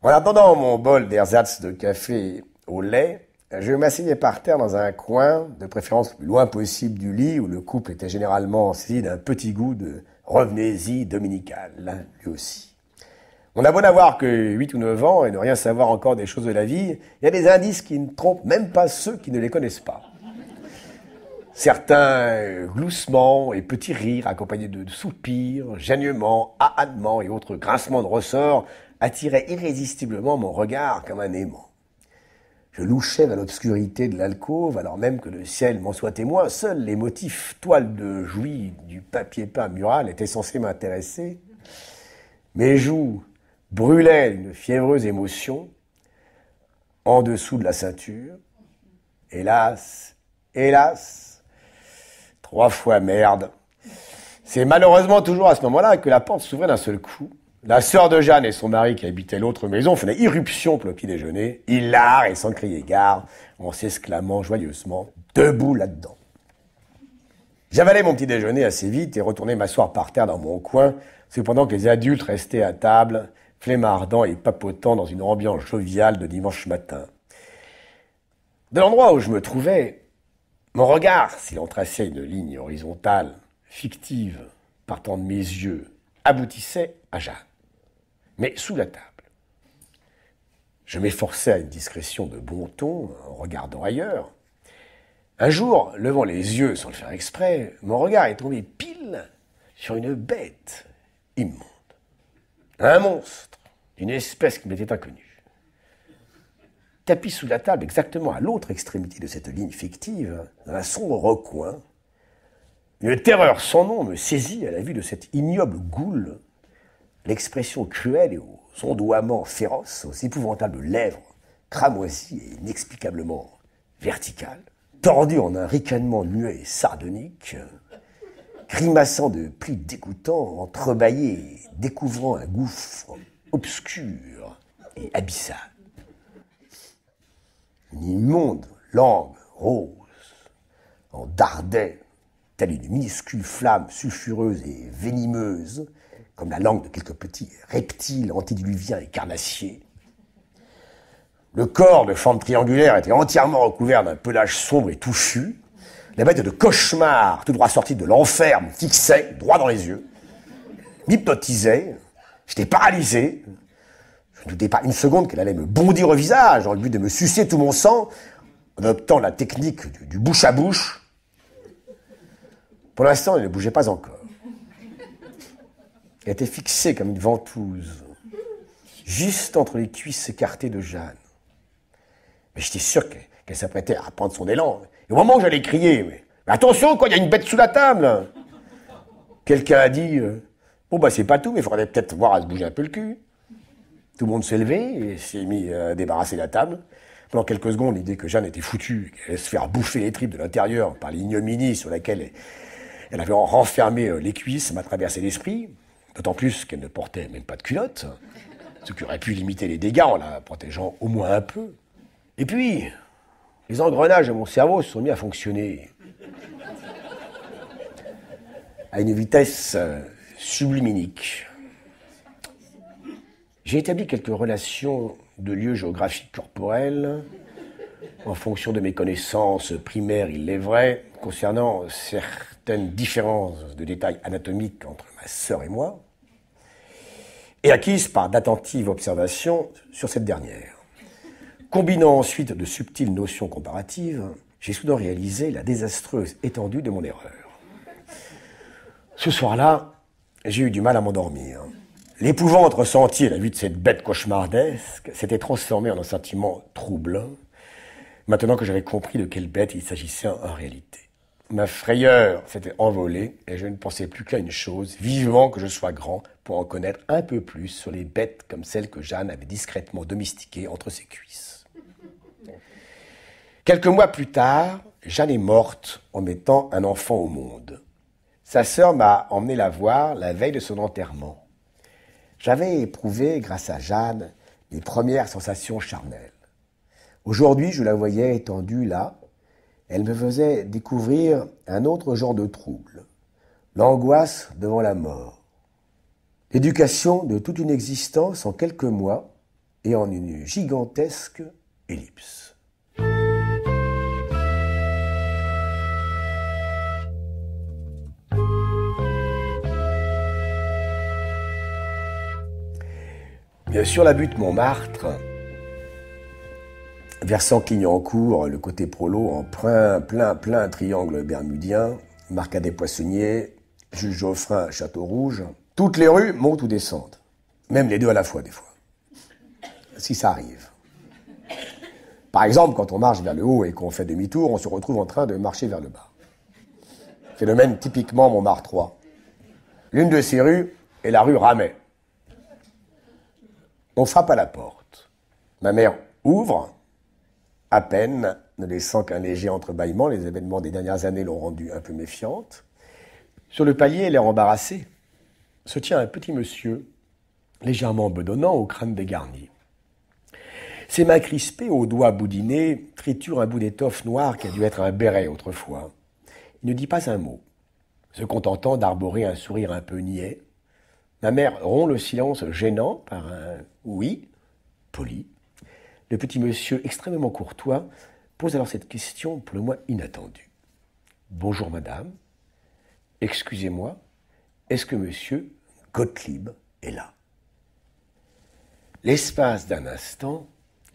En attendant mon bol d'ersatz de café au lait, je m'asseyais par terre dans un coin, de préférence le plus loin possible du lit, où le couple était généralement saisi d'un petit goût de revenez-y dominical, lui aussi. On a beau n'avoir que 8 ou 9 ans et ne rien savoir encore des choses de la vie, il y a des indices qui ne trompent même pas ceux qui ne les connaissent pas. Certains gloussements et petits rires accompagnés de soupirs, gênements, ahannements et autres grincements de ressorts attiraient irrésistiblement mon regard comme un aimant. Je louchais vers l'obscurité de l'alcôve, alors même que le ciel m'en soit témoin. Seuls les motifs toiles de Jouy du papier peint mural étaient censés m'intéresser. Mes joues brûlaient d'une fiévreuse émotion en dessous de la ceinture. Hélas, hélas, 3 fois merde. C'est malheureusement toujours à ce moment-là que la porte s'ouvrait d'un seul coup. La sœur de Jeanne et son mari qui habitaient l'autre maison faisaient irruption pour le petit déjeuner, hilars et sans crier gare, en s'exclamant joyeusement « Debout là-dedans ». J'avalais mon petit déjeuner assez vite et retournais m'asseoir par terre dans mon coin, cependant que les adultes restaient à table, flémardant et papotant dans une ambiance joviale de dimanche matin. De l'endroit où je me trouvais, mon regard, s'il en traçait une ligne horizontale, fictive, partant de mes yeux, aboutissait à Jeanne, mais sous la table. Je m'efforçais à une discrétion de bon ton en regardant ailleurs. Un jour, levant les yeux sans le faire exprès, mon regard est tombé pile sur une bête immonde. Un monstre d'une espèce qui m'était inconnue. Tapis sous la table, exactement à l'autre extrémité de cette ligne fictive, dans un sombre recoin, une terreur sans nom me saisit à la vue de cette ignoble goule, l'expression cruelle et aux ondoiements féroces, aux épouvantables lèvres cramoisies et inexplicablement verticales, tordue en un ricanement muet et sardonique, grimaçant de plis dégoûtants, entrebâillé et découvrant un gouffre obscur et abyssal. Une immonde langue rose en dardait, telle une minuscule flamme sulfureuse et venimeuse, comme la langue de quelques petits reptiles antédiluviens et carnassiers. Le corps de forme triangulaire était entièrement recouvert d'un pelage sombre et touffu. La bête de cauchemar, tout droit sortie de l'enfer, me fixait droit dans les yeux, m'hypnotisait. J'étais paralysé. Je ne doutais pas une seconde qu'elle allait me bondir au visage dans le but de me sucer tout mon sang, en adoptant la technique du bouche à bouche. Pour l'instant, elle ne bougeait pas encore. Elle était fixée comme une ventouse, juste entre les cuisses écartées de Jeanne. Mais j'étais sûr qu'elle s'apprêtait à prendre son élan. Et au moment où j'allais crier, mais attention, quoi, il y a une bête sous la table. Quelqu'un a dit, bon bah c'est pas tout, mais il faudrait peut-être voir à se bouger un peu le cul. Tout le monde s'est levé et s'est mis à débarrasser la table. Pendant quelques secondes, l'idée que Jeanne était foutue, qu'elle allait se faire bouffer les tripes de l'intérieur par l'ignominie sur laquelle elle avait renfermé les cuisses m'a traversé l'esprit. D'autant plus qu'elle ne portait même pas de culotte, ce qui aurait pu limiter les dégâts en la protégeant au moins un peu. Et puis, les engrenages de mon cerveau se sont mis à fonctionner à une vitesse sublimique. J'ai établi quelques relations de lieux géographiques corporels en fonction de mes connaissances primaires, il est vrai, concernant certaines différences de détails anatomiques entre ma sœur et moi, et acquises par d'attentives observations sur cette dernière. Combinant ensuite de subtiles notions comparatives, j'ai soudain réalisé la désastreuse étendue de mon erreur. Ce soir-là, j'ai eu du mal à m'endormir. L'épouvante ressentie à la vue de cette bête cauchemardesque s'était transformée en un sentiment troublant, maintenant que j'avais compris de quelle bête il s'agissait en réalité. Ma frayeur s'était envolée et je ne pensais plus qu'à une chose, vivement que je sois grand pour en connaître un peu plus sur les bêtes comme celles que Jeanne avait discrètement domestiquées entre ses cuisses. Quelques mois plus tard, Jeanne est morte en mettant un enfant au monde. Sa sœur m'a emmené la voir la veille de son enterrement. J'avais éprouvé, grâce à Jeanne, les premières sensations charnelles. Aujourd'hui, je la voyais étendue là. Elle me faisait découvrir un autre genre de trouble, l'angoisse devant la mort. L'éducation de toute une existence en quelques mois et en une gigantesque ellipse. Sur la butte Montmartre, versant Clignancourt, le côté prolo en plein triangle bermudien, Marcadet Poissonnier, Jules Geoffrin, Château Rouge, toutes les rues montent ou descendent. Même les deux à la fois, des fois. Si ça arrive. Par exemple, quand on marche vers le haut et qu'on fait demi-tour, on se retrouve en train de marcher vers le bas. Phénomène typiquement Montmartrois. L'une de ces rues est la rue Ramet. On frappe à la porte. Ma mère ouvre, à peine, ne laissant qu'un léger entrebâillement. Les événements des dernières années l'ont rendue un peu méfiante. Sur le palier, l'air embarrassé, se tient un petit monsieur, légèrement bedonnant, au crâne dégarni. Ses mains crispées, aux doigts boudinés, triturent un bout d'étoffe noire qui a dû être un béret autrefois. Il ne dit pas un mot, se contentant d'arborer un sourire un peu niais. Ma mère rompt le silence gênant par un « oui » poli. Le petit monsieur, extrêmement courtois, pose alors cette question pour le moins inattendue. « Bonjour madame, excusez-moi, est-ce que monsieur Gottlieb est là ?» L'espace d'un instant,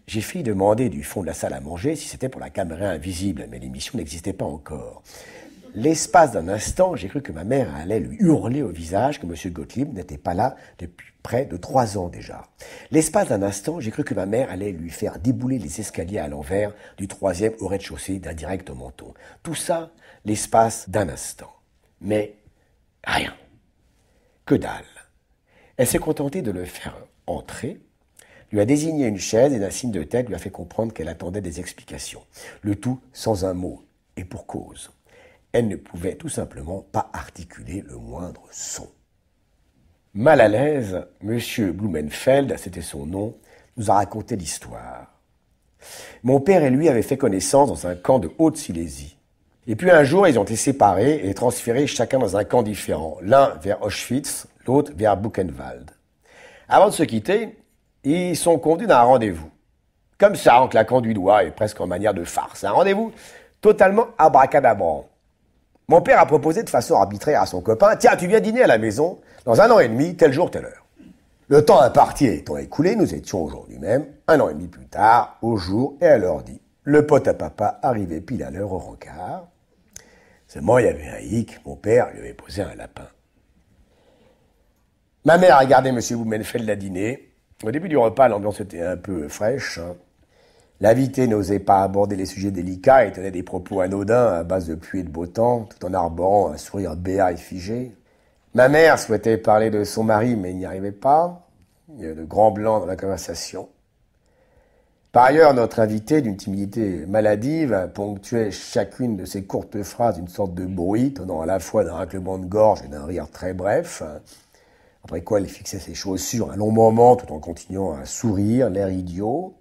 j'ai failli demander du fond de la salle à manger si c'était pour la caméra invisible, mais l'émission n'existait pas encore. L'espace d'un instant, j'ai cru que ma mère allait lui hurler au visage que M. Gottlieb n'était pas là depuis près de 3 ans déjà. L'espace d'un instant, j'ai cru que ma mère allait lui faire débouler les escaliers à l'envers du 3e au rez-de-chaussée d'un direct au menton. Tout ça, l'espace d'un instant. Mais rien. Que dalle. Elle s'est contentée de le faire entrer, lui a désigné une chaise et d'un signe de tête lui a fait comprendre qu'elle attendait des explications. Le tout sans un mot, et pour cause. Elle ne pouvait tout simplement pas articuler le moindre son. Mal à l'aise, M. Blumenfeld, c'était son nom, nous a raconté l'histoire. Mon père et lui avaient fait connaissance dans un camp de Haute-Silésie. Et puis un jour, ils ont été séparés et transférés chacun dans un camp différent, l'un vers Auschwitz, l'autre vers Buchenwald. Avant de se quitter, ils sont conduits d'un rendez-vous. Comme ça, en claquant du doigt et presque en manière de farce. Un rendez-vous totalement abracadabrant. Mon père a proposé de façon arbitraire à son copain « Tiens, tu viens dîner à la maison, dans 1 an et demi, tel jour, telle heure. » Le temps imparti étant écoulé, nous étions aujourd'hui même, 1 an et demi plus tard, au jour et à l'heure dit. Le pote à papa arrivait pile à l'heure au rencard. Seulement, il y avait un hic, mon père lui avait posé un lapin. Ma mère a gardé M. Blumenfeld à dîner. Au début du repas, l'ambiance était un peu fraîche. L'invité n'osait pas aborder les sujets délicats et tenait des propos anodins à base de pluie et de beau temps, tout en arborant un sourire béat et figé. Ma mère souhaitait parler de son mari, mais n'y arrivait pas. Il y avait de grands blancs dans la conversation. Par ailleurs, notre invité, d'une timidité maladive, ponctuait chacune de ses courtes phrases d'une sorte de bruit, tenant à la fois d'un raclement de gorge et d'un rire très bref. Après quoi, elle fixait ses chaussures un long moment, tout en continuant à sourire, l'air idiot.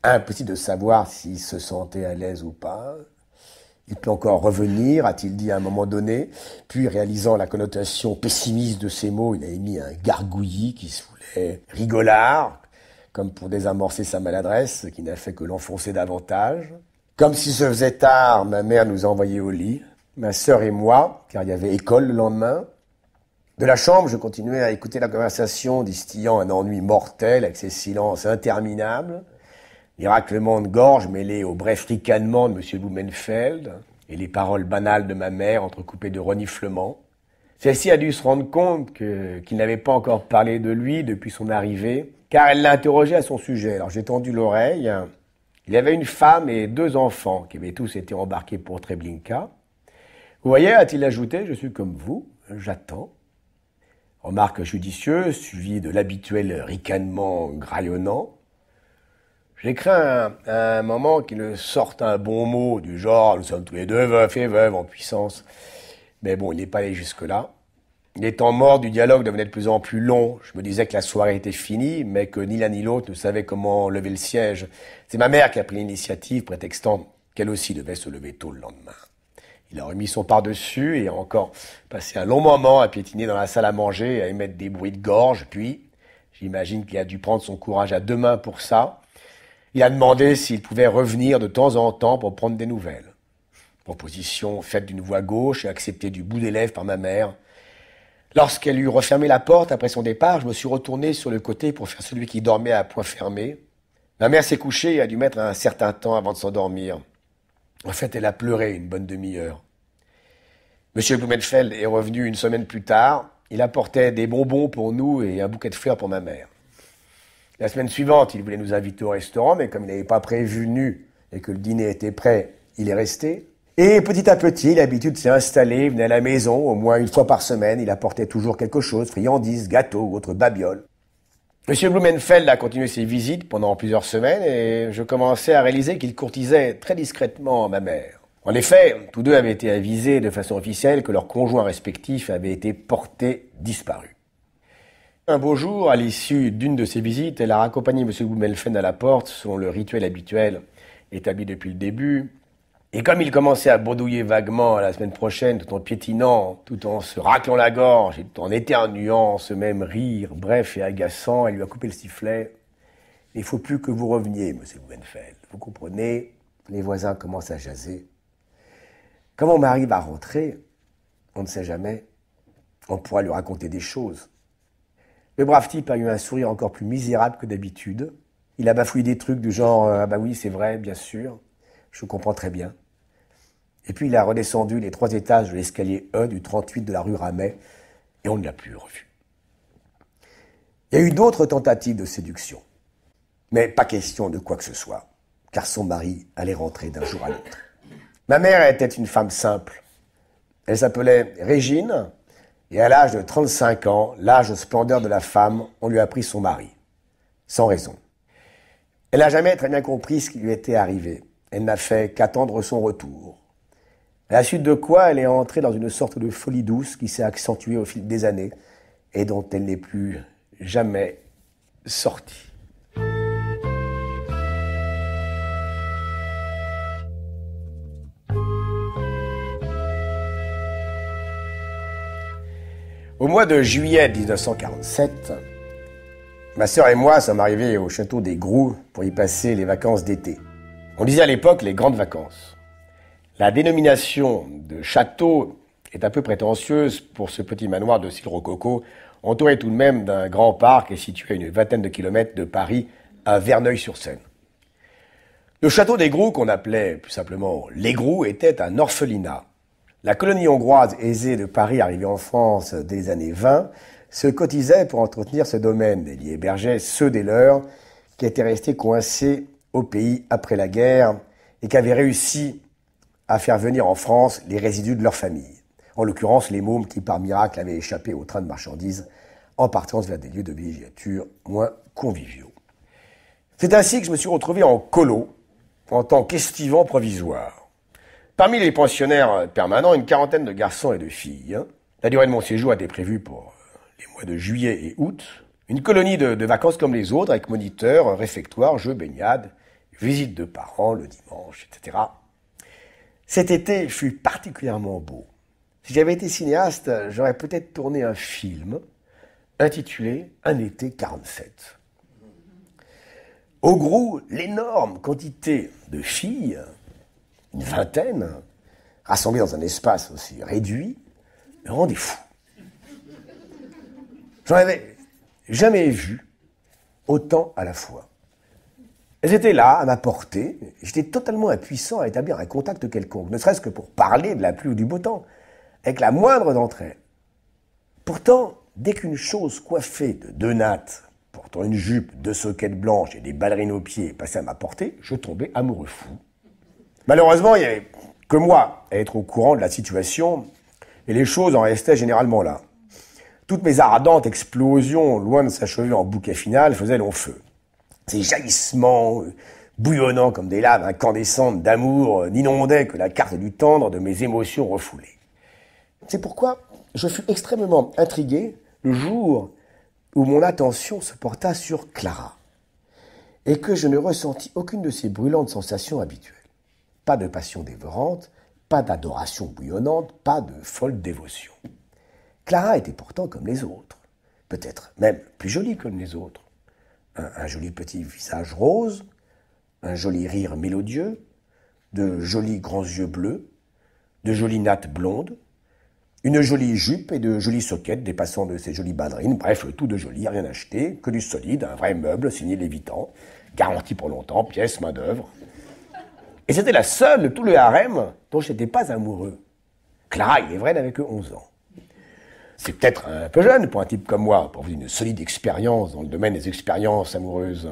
Impossible de savoir s'il se sentait à l'aise ou pas. Il peut encore revenir, a-t-il dit à un moment donné. Puis, réalisant la connotation pessimiste de ces mots, il a émis un gargouillis qui se voulait rigolard, comme pour désamorcer sa maladresse, ce qui n'a fait que l'enfoncer davantage. Comme s'il se faisait tard, ma mère nous a envoyés au lit, ma sœur et moi, car il y avait école le lendemain. De la chambre, je continuais à écouter la conversation, distillant un ennui mortel avec ses silences interminables, les raclements de gorge mêlés au bref ricanement de M. Blumenfeld et les paroles banales de ma mère entrecoupées de reniflements. Celle-ci a dû se rendre compte qu'il n'avait pas encore parlé de lui depuis son arrivée, car elle l'a interrogé à son sujet. Alors j'ai tendu l'oreille. Il avait une femme et 2 enfants qui avaient tous été embarqués pour Treblinka. Vous voyez, a-t-il ajouté, je suis comme vous, j'attends. Remarque judicieuse, suivie de l'habituel ricanement graillonnant. J'ai craint à un moment qu'il sorte un bon mot du genre « nous sommes tous les deux veufs et veuves en puissance ». Mais bon, il n'est pas allé jusque-là. Les temps morts du dialogue devenaient de plus en plus longs. Je me disais que la soirée était finie, mais que ni l'un ni l'autre ne savait comment lever le siège. C'est ma mère qui a pris l'initiative, prétextant qu'elle aussi devait se lever tôt le lendemain. Il a remis son par-dessus et a encore passé un long moment à piétiner dans la salle à manger et à émettre des bruits de gorge. Puis, j'imagine qu'il a dû prendre son courage à 2 mains pour ça. Il a demandé s'il pouvait revenir de temps en temps pour prendre des nouvelles. Proposition faite d'une voix gauche et acceptée du bout des lèvres par ma mère. Lorsqu'elle eut refermé la porte après son départ, je me suis retourné sur le côté pour faire celui qui dormait à poing fermé. Ma mère s'est couchée et a dû mettre un certain temps avant de s'endormir. En fait, elle a pleuré une bonne demi-heure. Monsieur Blumenfeld est revenu une semaine plus tard. Il apportait des bonbons pour nous et un bouquet de fleurs pour ma mère. La semaine suivante, il voulait nous inviter au restaurant, mais comme il n'avait pas prévenu et que le dîner était prêt, il est resté. Et petit à petit, l'habitude s'est installée, il venait à la maison au moins 1 fois par semaine, il apportait toujours quelque chose, friandises, gâteaux ou autre babiole. Monsieur Blumenfeld a continué ses visites pendant plusieurs semaines et je commençais à réaliser qu'il courtisait très discrètement ma mère. En effet, tous deux avaient été avisés de façon officielle que leurs conjoints respectifs avaient été portés disparus. Un beau jour, à l'issue d'une de ces visites, elle a raccompagné M. Blumenfeld à la porte, selon le rituel habituel établi depuis le début. Et comme il commençait à bredouiller vaguement la semaine prochaine, tout en piétinant, tout en se raclant la gorge, et tout en éternuant ce même rire bref et agaçant, elle lui a coupé le sifflet. « Il faut plus que vous reveniez, M. Blumenfeld. Vous comprenez, les voisins commencent à jaser. Comment on m'arrive à rentrer, on ne sait jamais. On pourra lui raconter des choses. » Le brave type a eu un sourire encore plus misérable que d'habitude. Il a bafouillé des trucs du genre « Ah bah oui, c'est vrai, bien sûr. Je comprends très bien. » Et puis il a redescendu les 3 étages de l'escalier E du 38 de la rue Ramet et on ne l'a plus revu. Il y a eu d'autres tentatives de séduction. Mais pas question de quoi que ce soit, car son mari allait rentrer d'un jour à l'autre. Ma mère était une femme simple. Elle s'appelait Régine, et à l'âge de 35 ans, l'âge de splendeur de la femme, on lui a pris son mari. Sans raison. Elle n'a jamais très bien compris ce qui lui était arrivé. Elle n'a fait qu'attendre son retour. À la suite de quoi, elle est entrée dans une sorte de folie douce qui s'est accentuée au fil des années et dont elle n'est plus jamais sortie. Au mois de juillet 1947, ma sœur et moi sommes arrivés au château des Groux pour y passer les vacances d'été. On disait à l'époque les grandes vacances. La dénomination de château est un peu prétentieuse pour ce petit manoir de style rococo, entouré tout de même d'un grand parc et situé à une 20aine de kilomètres de Paris, à Verneuil-sur-Seine. Le château des Groux, qu'on appelait plus simplement les Groux, était un orphelinat. La colonie hongroise aisée de Paris, arrivée en France dès les années 20, se cotisaient pour entretenir ce domaine. Elle y hébergeait ceux des leurs qui étaient restés coincés au pays après la guerre et qui avaient réussi à faire venir en France les résidus de leur famille. En l'occurrence, les mômes qui, par miracle, avaient échappé au train de marchandises en partance vers des lieux de villégiature moins conviviaux. C'est ainsi que je me suis retrouvé en colo, en tant qu'estivant provisoire. Parmi les pensionnaires permanents, une quarantaine de garçons et de filles. La durée de mon séjour était prévue pour les mois de juillet et août. Une colonie de vacances comme les autres, avec moniteur, réfectoire, jeux, baignade, visite de parents le dimanche, etc. Cet été fut particulièrement beau. Si j'avais été cinéaste, j'aurais peut-être tourné un film intitulé « Un été 47 ». Au Grou, l'énorme quantité de filles, une vingtaine, rassemblées dans un espace aussi réduit, me rendait fou. J'en avais jamais vu autant à la fois. Elles étaient là, à ma portée, et j'étais totalement impuissant à établir un contact quelconque, ne serait-ce que pour parler de la pluie ou du beau temps, avec la moindre d'entre elles. Pourtant, dès qu'une chose coiffée de 2 nattes, portant une jupe, 2 soquettes blanches et des ballerines aux pieds passait à ma portée, je tombais amoureux fou. Malheureusement, il n'y avait que moi à être au courant de la situation, et les choses en restaient généralement là. Toutes mes ardentes explosions, loin de s'achever en bouquet final, faisaient long feu. Ces jaillissements, bouillonnants comme des laves incandescentes d'amour, n'inondaient que la carte du tendre de mes émotions refoulées. C'est pourquoi je fus extrêmement intrigué le jour où mon attention se porta sur Clara, et que je ne ressentis aucune de ces brûlantes sensations habituelles. Pas de passion dévorante, pas d'adoration bouillonnante, pas de folle dévotion. Clara était pourtant comme les autres, peut-être même plus jolie comme les autres. Un joli petit visage rose, un joli rire mélodieux, de jolis grands yeux bleus, de jolies nattes blondes, une jolie jupe et de jolies soquettes dépassant de ces jolies ballerines, bref, tout de joli, rien acheté, que du solide, un vrai meuble signé Lévitan, garanti pour longtemps, pièce, main d'œuvre. Et c'était la seule de tout le harem dont je n'étais pas amoureux. Clara, il est vrai, n'avait que 11 ans. C'est peut-être un peu jeune pour un type comme moi, pour une solide expérience dans le domaine des expériences amoureuses.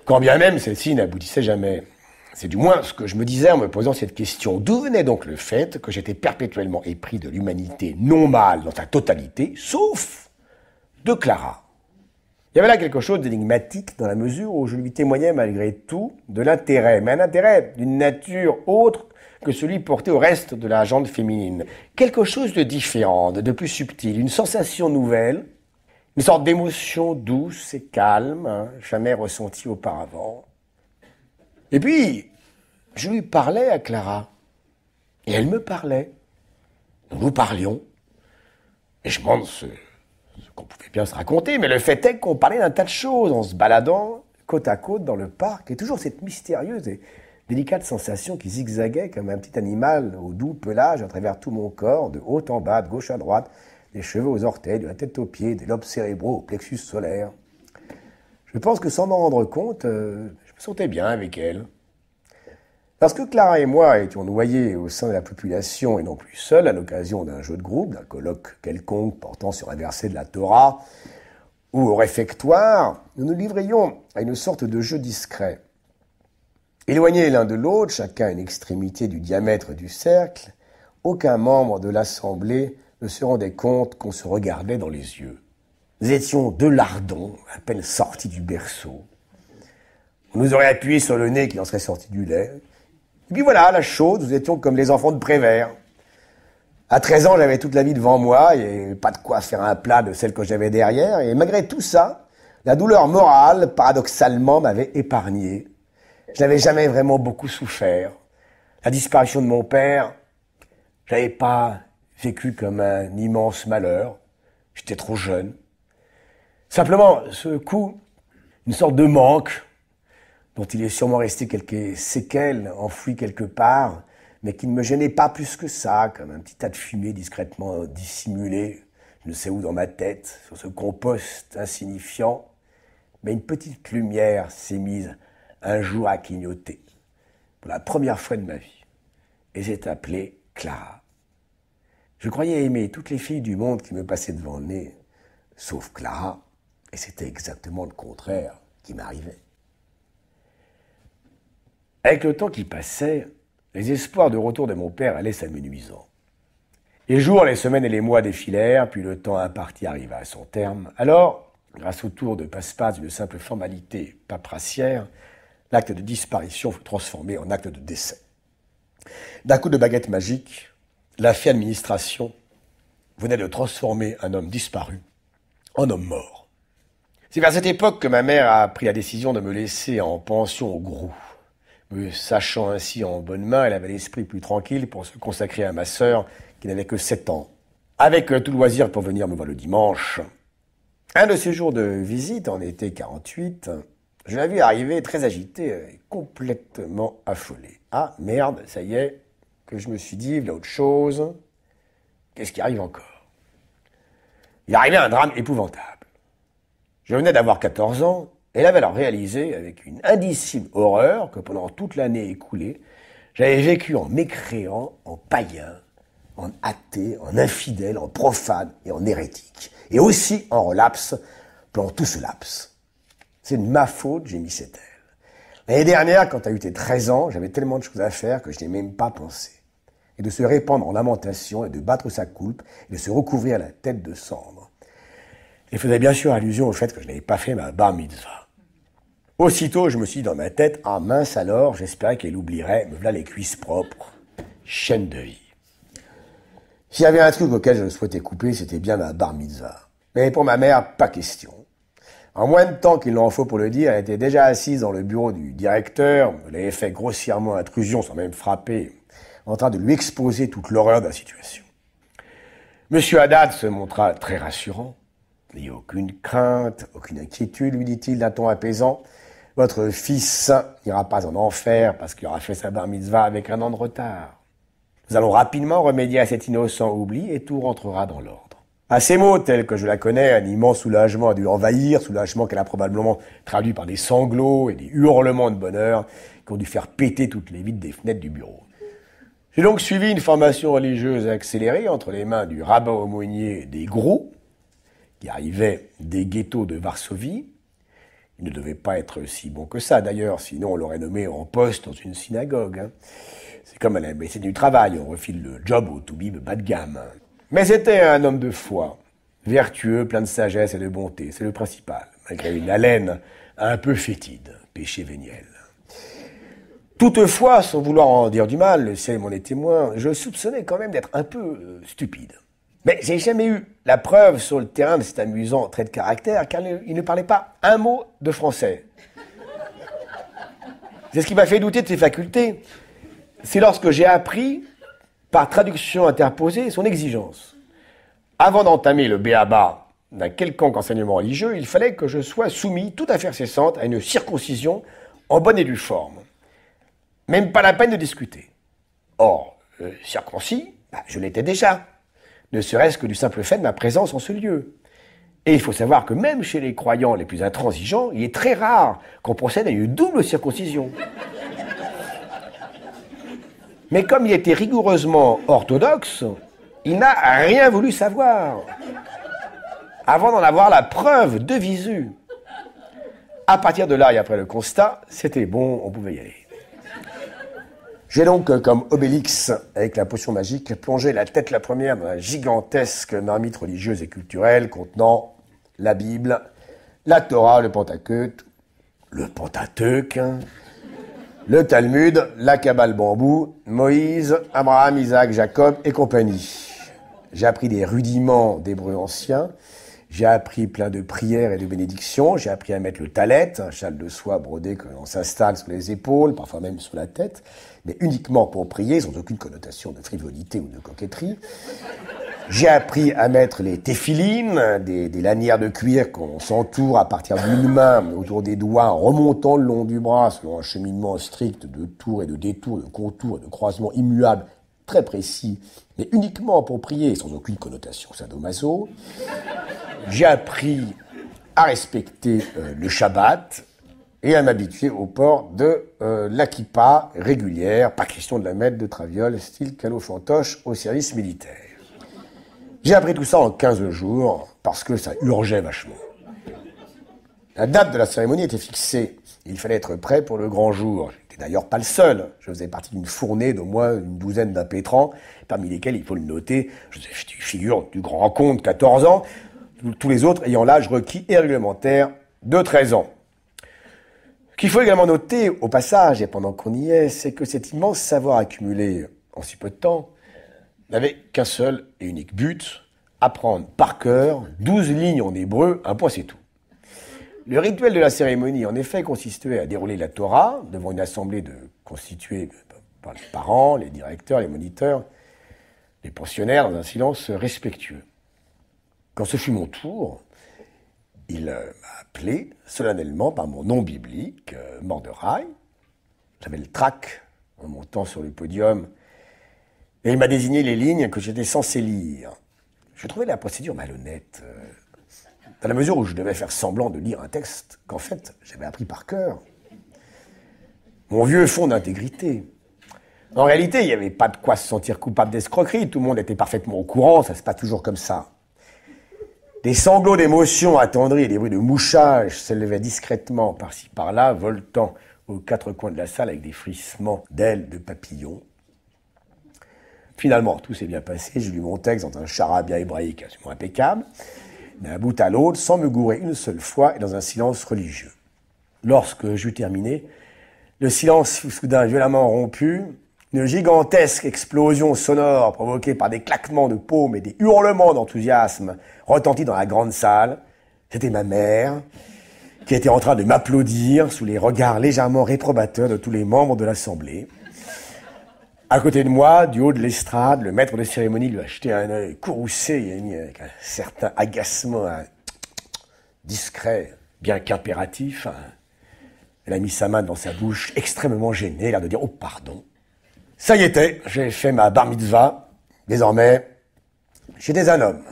Quand bien même celle-ci n'aboutissait jamais. C'est du moins ce que je me disais en me posant cette question. D'où venait donc le fait que j'étais perpétuellement épris de l'humanité non mâle dans sa totalité, sauf de Clara? Il y avait là quelque chose d'énigmatique dans la mesure où je lui témoignais malgré tout de l'intérêt, mais un intérêt d'une nature autre que celui porté au reste de la gente féminine. Quelque chose de différent, de plus subtil, une sensation nouvelle, une sorte d'émotion douce et calme, jamais ressentie auparavant. Et puis, je lui parlais à Clara, et elle me parlait. Nous parlions, et je demande ce qu'on pouvait bien se raconter, mais le fait est qu'on parlait d'un tas de choses, en se baladant côte à côte dans le parc, et toujours cette mystérieuse et délicate sensation qui zigzaguait comme un petit animal au doux pelage à travers tout mon corps, de haut en bas, de gauche à droite, des cheveux aux orteils, de la tête aux pieds, des lobes cérébraux au plexus solaire. Je pense que sans m'en rendre compte, je me sentais bien avec elle. Parce que Clara et moi étions noyés au sein de la population et non plus seuls à l'occasion d'un jeu de groupe, d'un colloque quelconque portant sur un verset de la Torah, ou au réfectoire, nous nous livrions à une sorte de jeu discret. Éloignés l'un de l'autre, chacun à une extrémité du diamètre du cercle, aucun membre de l'assemblée ne se rendait compte qu'on se regardait dans les yeux. Nous étions 2 lardons, à peine sortis du berceau. On nous aurait appuyé sur le nez qui en serait sorti du lait. Et puis voilà, la chose, nous étions comme les enfants de Prévert. À 13 ans, j'avais toute la vie devant moi, et pas de quoi faire un plat de celle que j'avais derrière, et malgré tout ça, la douleur morale, paradoxalement, m'avait épargné. Je n'avais jamais vraiment beaucoup souffert. La disparition de mon père, je n'avais pas vécu comme un immense malheur. J'étais trop jeune. Simplement, ce coup, une sorte de manque, dont il est sûrement resté quelques séquelles enfouies quelque part, mais qui ne me gênait pas plus que ça, comme un petit tas de fumée discrètement dissimulé, je ne sais où dans ma tête, sur ce compost insignifiant. Mais une petite lumière s'est mise un jour à clignoter, pour la première fois de ma vie, et j'ai appelé Clara. Je croyais aimer toutes les filles du monde qui me passaient devant le nez, sauf Clara, et c'était exactement le contraire qui m'arrivait. Avec le temps qui passait, les espoirs de retour de mon père allaient s'amenuisant. Les jours, les semaines et les mois défilèrent, puis le temps imparti arriva à son terme. Alors, grâce au tour de passe-passe d'une simple formalité paperassière, l'acte de disparition fut transformé en acte de décès. D'un coup de baguette magique, la fée administration venait de transformer un homme disparu en homme mort. C'est vers cette époque que ma mère a pris la décision de me laisser en pension au Grou. Me sachant ainsi en bonne main, elle avait l'esprit plus tranquille pour se consacrer à ma sœur, qui n'avait que 7 ans. Avec tout loisir pour venir me voir le dimanche. Un de ces jours de visite, en été 48, je l'ai vu arriver très agité et complètement affolé. Ah, merde, ça y est, que je me suis dit, il y a autre chose. Qu'est-ce qui arrive encore? Il arrivait un drame épouvantable. Je venais d'avoir 14 ans, et elle avait alors réalisé, avec une indicible horreur, que pendant toute l'année écoulée, j'avais vécu en mécréant, en païen, en athée, en infidèle, en profane et en hérétique. Et aussi en relapse pendant tout ce laps. C'est de ma faute, j'ai mis cette aile. L'année dernière, quand tu as eu tes 13 ans, j'avais tellement de choses à faire que je n'ai même pas pensé. Et de se répandre en lamentations et de battre sa coulpe et de se recouvrir la tête de cendres. Il faisait bien sûr allusion au fait que je n'avais pas fait ma bar mitzvah. Aussitôt, je me suis dit dans ma tête, ah mince alors, j'espérais qu'elle oublierait, me voilà les cuisses propres. Chaîne de vie. S'il y avait un truc auquel je souhaitais couper, c'était bien ma bar mitzvah. Mais pour ma mère, pas question. En moins de temps qu'il n'en faut pour le dire, elle était déjà assise dans le bureau du directeur, elle avait fait grossièrement intrusion sans même frapper, en train de lui exposer toute l'horreur de la situation. Monsieur Haddad se montra très rassurant. N'ayez aucune crainte, aucune inquiétude, lui dit-il d'un ton apaisant. Votre fils n'ira pas en enfer parce qu'il aura fait sa bar mitzvah avec un an de retard. Nous allons rapidement remédier à cet innocent oubli et tout rentrera dans l'ordre. À ces mots, tels que je la connais, un immense soulagement a dû l'envahir, soulagement qu'elle a probablement traduit par des sanglots et des hurlements de bonheur qui ont dû faire péter toutes les vitres des fenêtres du bureau. J'ai donc suivi une formation religieuse accélérée entre les mains du rabbin aumônier des Grou, qui arrivait des ghettos de Varsovie. Il ne devait pas être si bon que ça d'ailleurs, sinon on l'aurait nommé en poste dans une synagogue. C'est comme à la médecine du travail, on refile le job au toubib bas de gamme. Mais c'était un homme de foi, vertueux, plein de sagesse et de bonté, c'est le principal, malgré une haleine un peu fétide, péché véniel. Toutefois, sans vouloir en dire du mal, le ciel m'en est témoin, je soupçonnais quand même d'être un peu stupide. Mais j'ai jamais eu la preuve sur le terrain de cet amusant trait de caractère, car il ne parlait pas un mot de français. C'est ce qui m'a fait douter de ses facultés. C'est lorsque j'ai appris, par traduction interposée, son exigence. Avant d'entamer le b.a.-ba d'un quelconque enseignement religieux, il fallait que je sois soumis, toute affaire cessante, à une circoncision en bonne et due forme. Même pas la peine de discuter. Or, circoncis, je l'étais déjà, ne serait-ce que du simple fait de ma présence en ce lieu. Et il faut savoir que même chez les croyants les plus intransigeants, il est très rare qu'on procède à une double circoncision. Mais comme il était rigoureusement orthodoxe, il n'a rien voulu savoir, avant d'en avoir la preuve de visu. À partir de là et après le constat, c'était bon, on pouvait y aller. J'ai donc, comme Obélix, avec la potion magique, plongé la tête la première dans la gigantesque marmite religieuse et culturelle contenant la Bible, la Torah, le Pentateuque, le Talmud, la Kabbale bambou, Moïse, Abraham, Isaac, Jacob et compagnie. J'ai appris des rudiments d'hébreu ancien, j'ai appris plein de prières et de bénédictions, j'ai appris à mettre le talet, un châle de soie brodé que l'on s'installe sur les épaules, parfois même sur la tête, mais uniquement pour prier, sans aucune connotation de frivolité ou de coquetterie. J'ai appris à mettre les téphilines, des lanières de cuir qu'on s'entoure à partir d'une main autour des doigts, en remontant le long du bras, selon un cheminement strict de tours et de détours, de contours et de croisements immuables, très précis, mais uniquement pour prier, sans aucune connotation sadomaso. J'ai appris à respecter le Shabbat et à m'habituer au port de la kippa régulière, pas question de la mettre de traviole, style calofantoche au service militaire. J'ai appris tout ça en 15 jours, parce que ça urgeait vachement. La date de la cérémonie était fixée. Il fallait être prêt pour le grand jour. J'étais d'ailleurs pas le seul. Je faisais partie d'une fournée d'au moins une douzaine d'impétrants, parmi lesquels, il faut le noter, je suis figure du grand compte, 14 ans, tous les autres ayant l'âge requis et réglementaire de 13 ans. Ce qu'il faut également noter, au passage, et pendant qu'on y est, c'est que cet immense savoir accumulé en si peu de temps n'avait qu'un seul et unique but, apprendre par cœur 12 lignes en hébreu, un point c'est tout. Le rituel de la cérémonie, en effet, consistait à dérouler la Torah devant une assemblée constituée par les parents, les directeurs, les moniteurs, les pensionnaires, dans un silence respectueux. Quand ce fut mon tour, il m'a appelé solennellement par mon nom biblique, Mordechai. J'avais le trac en montant sur le podium, et il m'a désigné les lignes que j'étais censé lire. Je trouvais la procédure malhonnête, dans la mesure où je devais faire semblant de lire un texte qu'en fait j'avais appris par cœur. Mon vieux fond d'intégrité. En réalité, il n'y avait pas de quoi se sentir coupable d'escroquerie, tout le monde était parfaitement au courant, ça se passe toujours comme ça. Des sanglots d'émotion attendris et des bruits de mouchage s'élevaient discrètement par-ci par-là, voltant aux quatre coins de la salle avec des frissements d'ailes de papillons. Finalement, tout s'est bien passé, j'ai lu mon texte dans un charabia hébraïque absolument impeccable, d'un bout à l'autre, sans me gourer une seule fois et dans un silence religieux. Lorsque j'eus terminé, le silence fut soudain violemment rompu, une gigantesque explosion sonore provoquée par des claquements de paumes et des hurlements d'enthousiasme retentit dans la grande salle. C'était ma mère, qui était en train de m'applaudir sous les regards légèrement réprobateurs de tous les membres de l'Assemblée. À côté de moi, du haut de l'estrade, le maître de cérémonie lui a jeté un œil courroucé et a mis avec un certain agacement, un discret, bien qu'impératif. Elle a mis sa main dans sa bouche, extrêmement gênée, l'air de dire « Oh, pardon ». Ça y était, j'ai fait ma bar mitzvah. Désormais, j'étais un homme.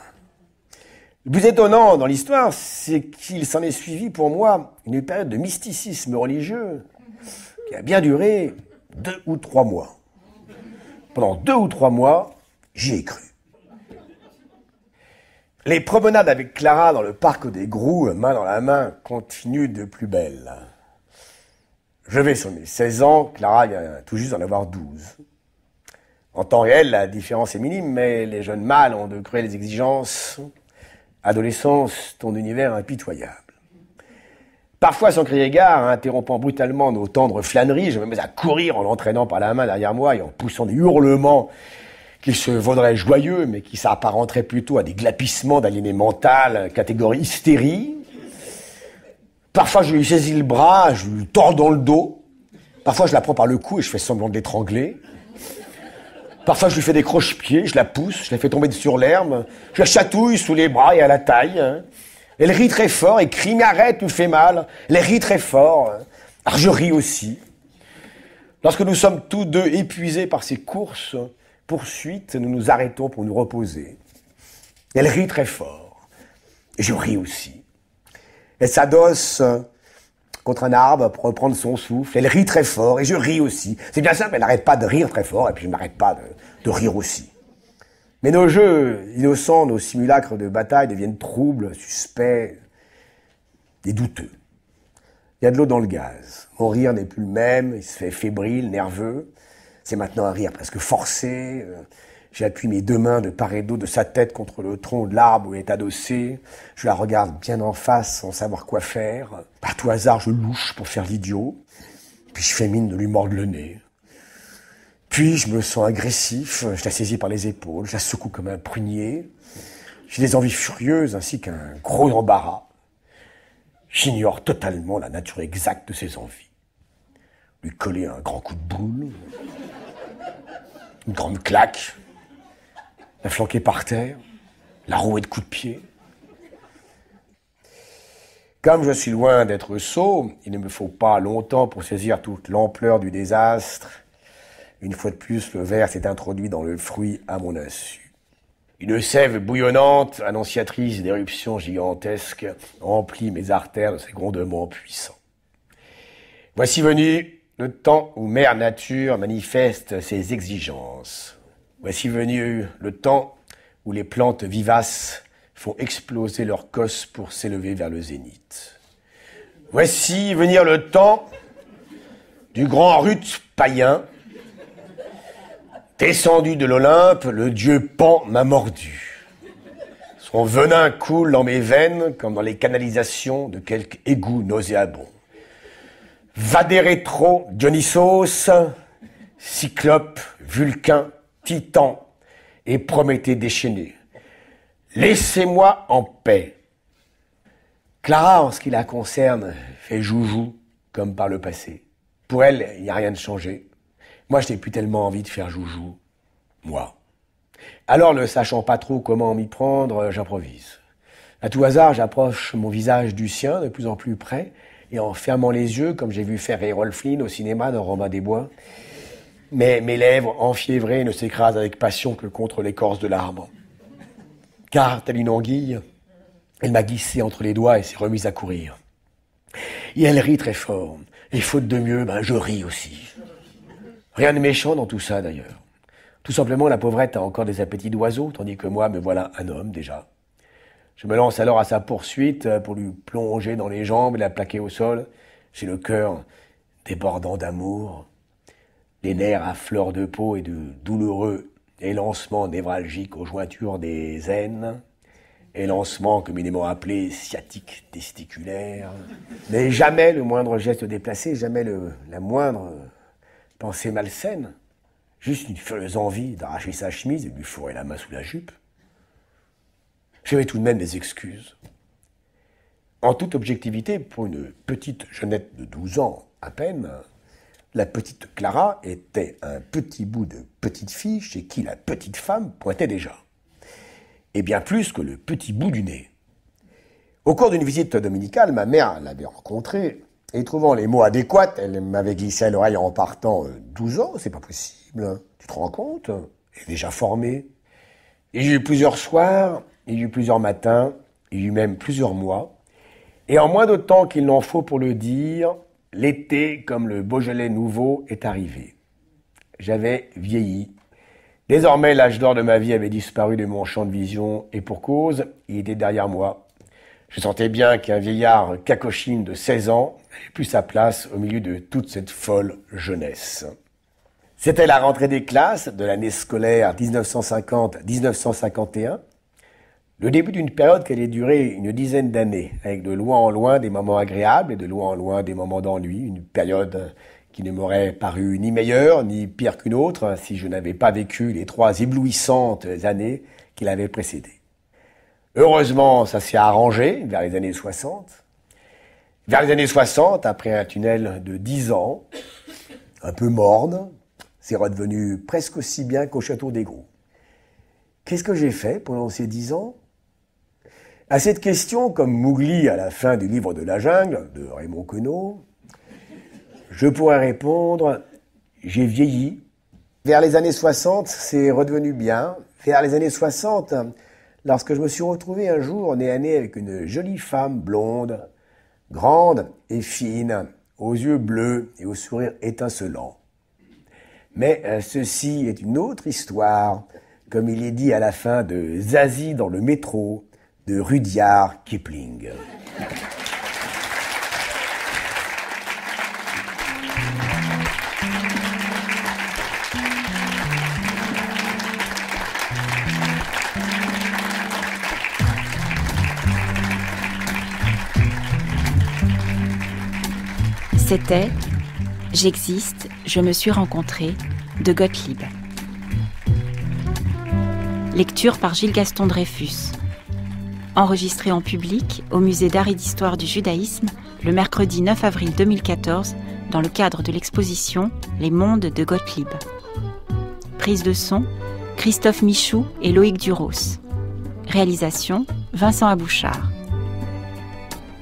Le plus étonnant dans l'histoire, c'est qu'il s'en est suivi pour moi une période de mysticisme religieux qui a bien duré 2 ou 3 mois. Pendant 2 ou 3 mois, j'y ai cru. Les promenades avec Clara dans le parc des Grous, main dans la main, continuent de plus belle. Je vais sur mes 16 ans, Clara vient tout juste d'en avoir 12. En temps réel, la différence est minime, mais les jeunes mâles ont de cruelles exigences. Adolescence, ton univers impitoyable. Parfois, sans crier gare, interrompant brutalement nos tendres flâneries, je me mets à courir en l'entraînant par la main derrière moi et en poussant des hurlements qui se vaudraient joyeux, mais qui s'apparenteraient plutôt à des glapissements d'aliéné mental, catégorie hystérie. Parfois, je lui saisis le bras, je lui tords dans le dos. Parfois, je la prends par le cou et je fais semblant de l'étrangler. Parfois, je lui fais des croche-pieds, je la pousse, je la fais tomber sur l'herbe. Je la chatouille sous les bras et à la taille. Elle rit très fort et crie « Mais arrête, tu me fais mal !» Elle rit très fort. Alors, je ris aussi. Lorsque nous sommes tous deux épuisés par ces courses, poursuites, nous nous arrêtons pour nous reposer. Elle rit très fort. Et je ris aussi. Elle s'adosse contre un arbre pour reprendre son souffle. Elle rit très fort et je ris aussi. C'est bien simple, elle n'arrête pas de rire très fort et puis je n'arrête pas de rire aussi. Mais nos jeux innocents, nos simulacres de bataille deviennent troubles, suspects et douteux. Il y a de l'eau dans le gaz. Mon rire n'est plus le même, il se fait fébrile, nerveux. C'est maintenant un rire presque forcé. J'appuie mes 2 mains de part et d'autre de sa tête contre le tronc de l'arbre où elle est adossée. Je la regarde bien en face sans savoir quoi faire. Par tout hasard, je louche pour faire l'idiot. Puis je fais mine de lui mordre le nez. Puis je me sens agressif, je la saisis par les épaules, je la secoue comme un prunier. J'ai des envies furieuses ainsi qu'un gros embarras. J'ignore totalement la nature exacte de ses envies. Lui coller un grand coup de boule, une grande claque, la flanquer par terre, la rouer de coups de pied. Comme je suis loin d'être sot, il ne me faut pas longtemps pour saisir toute l'ampleur du désastre. Une fois de plus, le verre s'est introduit dans le fruit à mon insu. Une sève bouillonnante, annonciatrice d'éruptions gigantesques, remplit mes artères de ses grondements puissants. Voici venu le temps où Mère Nature manifeste ses exigences. Voici venu le temps où les plantes vivaces font exploser leurs cosses pour s'élever vers le zénith. Voici venir le temps du grand Ruth païen. Descendu de l'Olympe, le dieu Pan m'a mordu. Son venin coule dans mes veines comme dans les canalisations de quelque égout nauséabond. Vadérétro, Dionysos, Cyclope, Vulcain, Titan et Prométhée déchaîné. Laissez-moi en paix. Clara, en ce qui la concerne, fait joujou comme par le passé. Pour elle, il n'y a rien de changé. Moi, je n'ai plus tellement envie de faire joujou. Moi. Alors, ne sachant pas trop comment m'y prendre, j'improvise. À tout hasard, j'approche mon visage du sien de plus en plus près et en fermant les yeux, comme j'ai vu faire Errol Flynn au cinéma dans Robin des Bois. Mais mes lèvres enfiévrées ne s'écrasent avec passion que contre l'écorce de l'arbre. Car, telle une anguille, elle m'a glissé entre les doigts et s'est remise à courir. Et elle rit très fort. Et faute de mieux, je ris aussi. Rien de méchant dans tout ça, d'ailleurs. Tout simplement, la pauvrette a encore des appétits d'oiseau, tandis que moi, me voilà un homme, déjà. Je me lance alors à sa poursuite pour lui plonger dans les jambes et la plaquer au sol. J'ai le cœur débordant d'amour, les nerfs à fleur de peau et de douloureux élancements névralgiques aux jointures des aines, élancements communément appelés sciatiques testiculaires. Mais jamais le moindre geste déplacé, jamais la moindre pensée malsaine. Juste une furieuse envie d'arracher sa chemise et de lui fourrer la main sous la jupe. J'avais tout de même des excuses. En toute objectivité, pour une petite jeunette de 12 ans à peine, la petite Clara était un petit bout de petite fille chez qui la petite femme pointait déjà. Et bien plus que le petit bout du nez. Au cours d'une visite dominicale, ma mère l'avait rencontrée et trouvant les mots adéquats, elle m'avait glissé à l'oreille en partant 12 ans, c'est pas possible, tu te rends compte? Elle est déjà formée. Il y a eu plusieurs soirs, il y a eu plusieurs matins, il y a eu même plusieurs mois. Et en moins de temps qu'il n'en faut pour le dire, l'été, comme le Beaujolais nouveau, est arrivé. J'avais vieilli. Désormais, l'âge d'or de ma vie avait disparu de mon champ de vision, et pour cause, il était derrière moi. Je sentais bien qu'un vieillard cacochine de 16 ans n'avait plus sa place au milieu de toute cette folle jeunesse. C'était la rentrée des classes de l'année scolaire 1950-1951, le début d'une période qui allait durer une dizaine d'années, avec de loin en loin des moments agréables et de loin en loin des moments d'ennui, une période qui ne m'aurait paru ni meilleure ni pire qu'une autre si je n'avais pas vécu les 3 éblouissantes années qui l'avaient précédée. Heureusement, ça s'est arrangé vers les années 60. Vers les années 60, après un tunnel de 10 ans, un peu morne, c'est redevenu presque aussi bien qu'au château d'Aigros. Qu'est-ce que j'ai fait pendant ces 10 ans? À cette question, comme Mowgli à la fin du livre de la jungle, de Raymond Queneau, je pourrais répondre, j'ai vieilli. Vers les années 60, c'est redevenu bien. Vers les années 60, lorsque je me suis retrouvé un jour nez à nez avec une jolie femme blonde, grande et fine, aux yeux bleus et au sourire étincelant. Mais ceci est une autre histoire, comme il est dit à la fin de Zazie dans le métro, de Rudyard Kipling. C'était « J'existe, je me suis rencontré » de Gottlieb. Lecture par Gilles Gaston Dreyfus. Enregistré en public au Musée d'Art et d'Histoire du Judaïsme le mercredi 9 avril 2014 dans le cadre de l'exposition Les mondes de Gottlieb. Prise de son, Christophe Michou et Loïc Duros. Réalisation, Vincent Abouchard.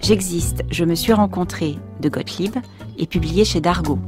J'existe, je me suis rencontré de Gottlieb est publié chez Dargaud.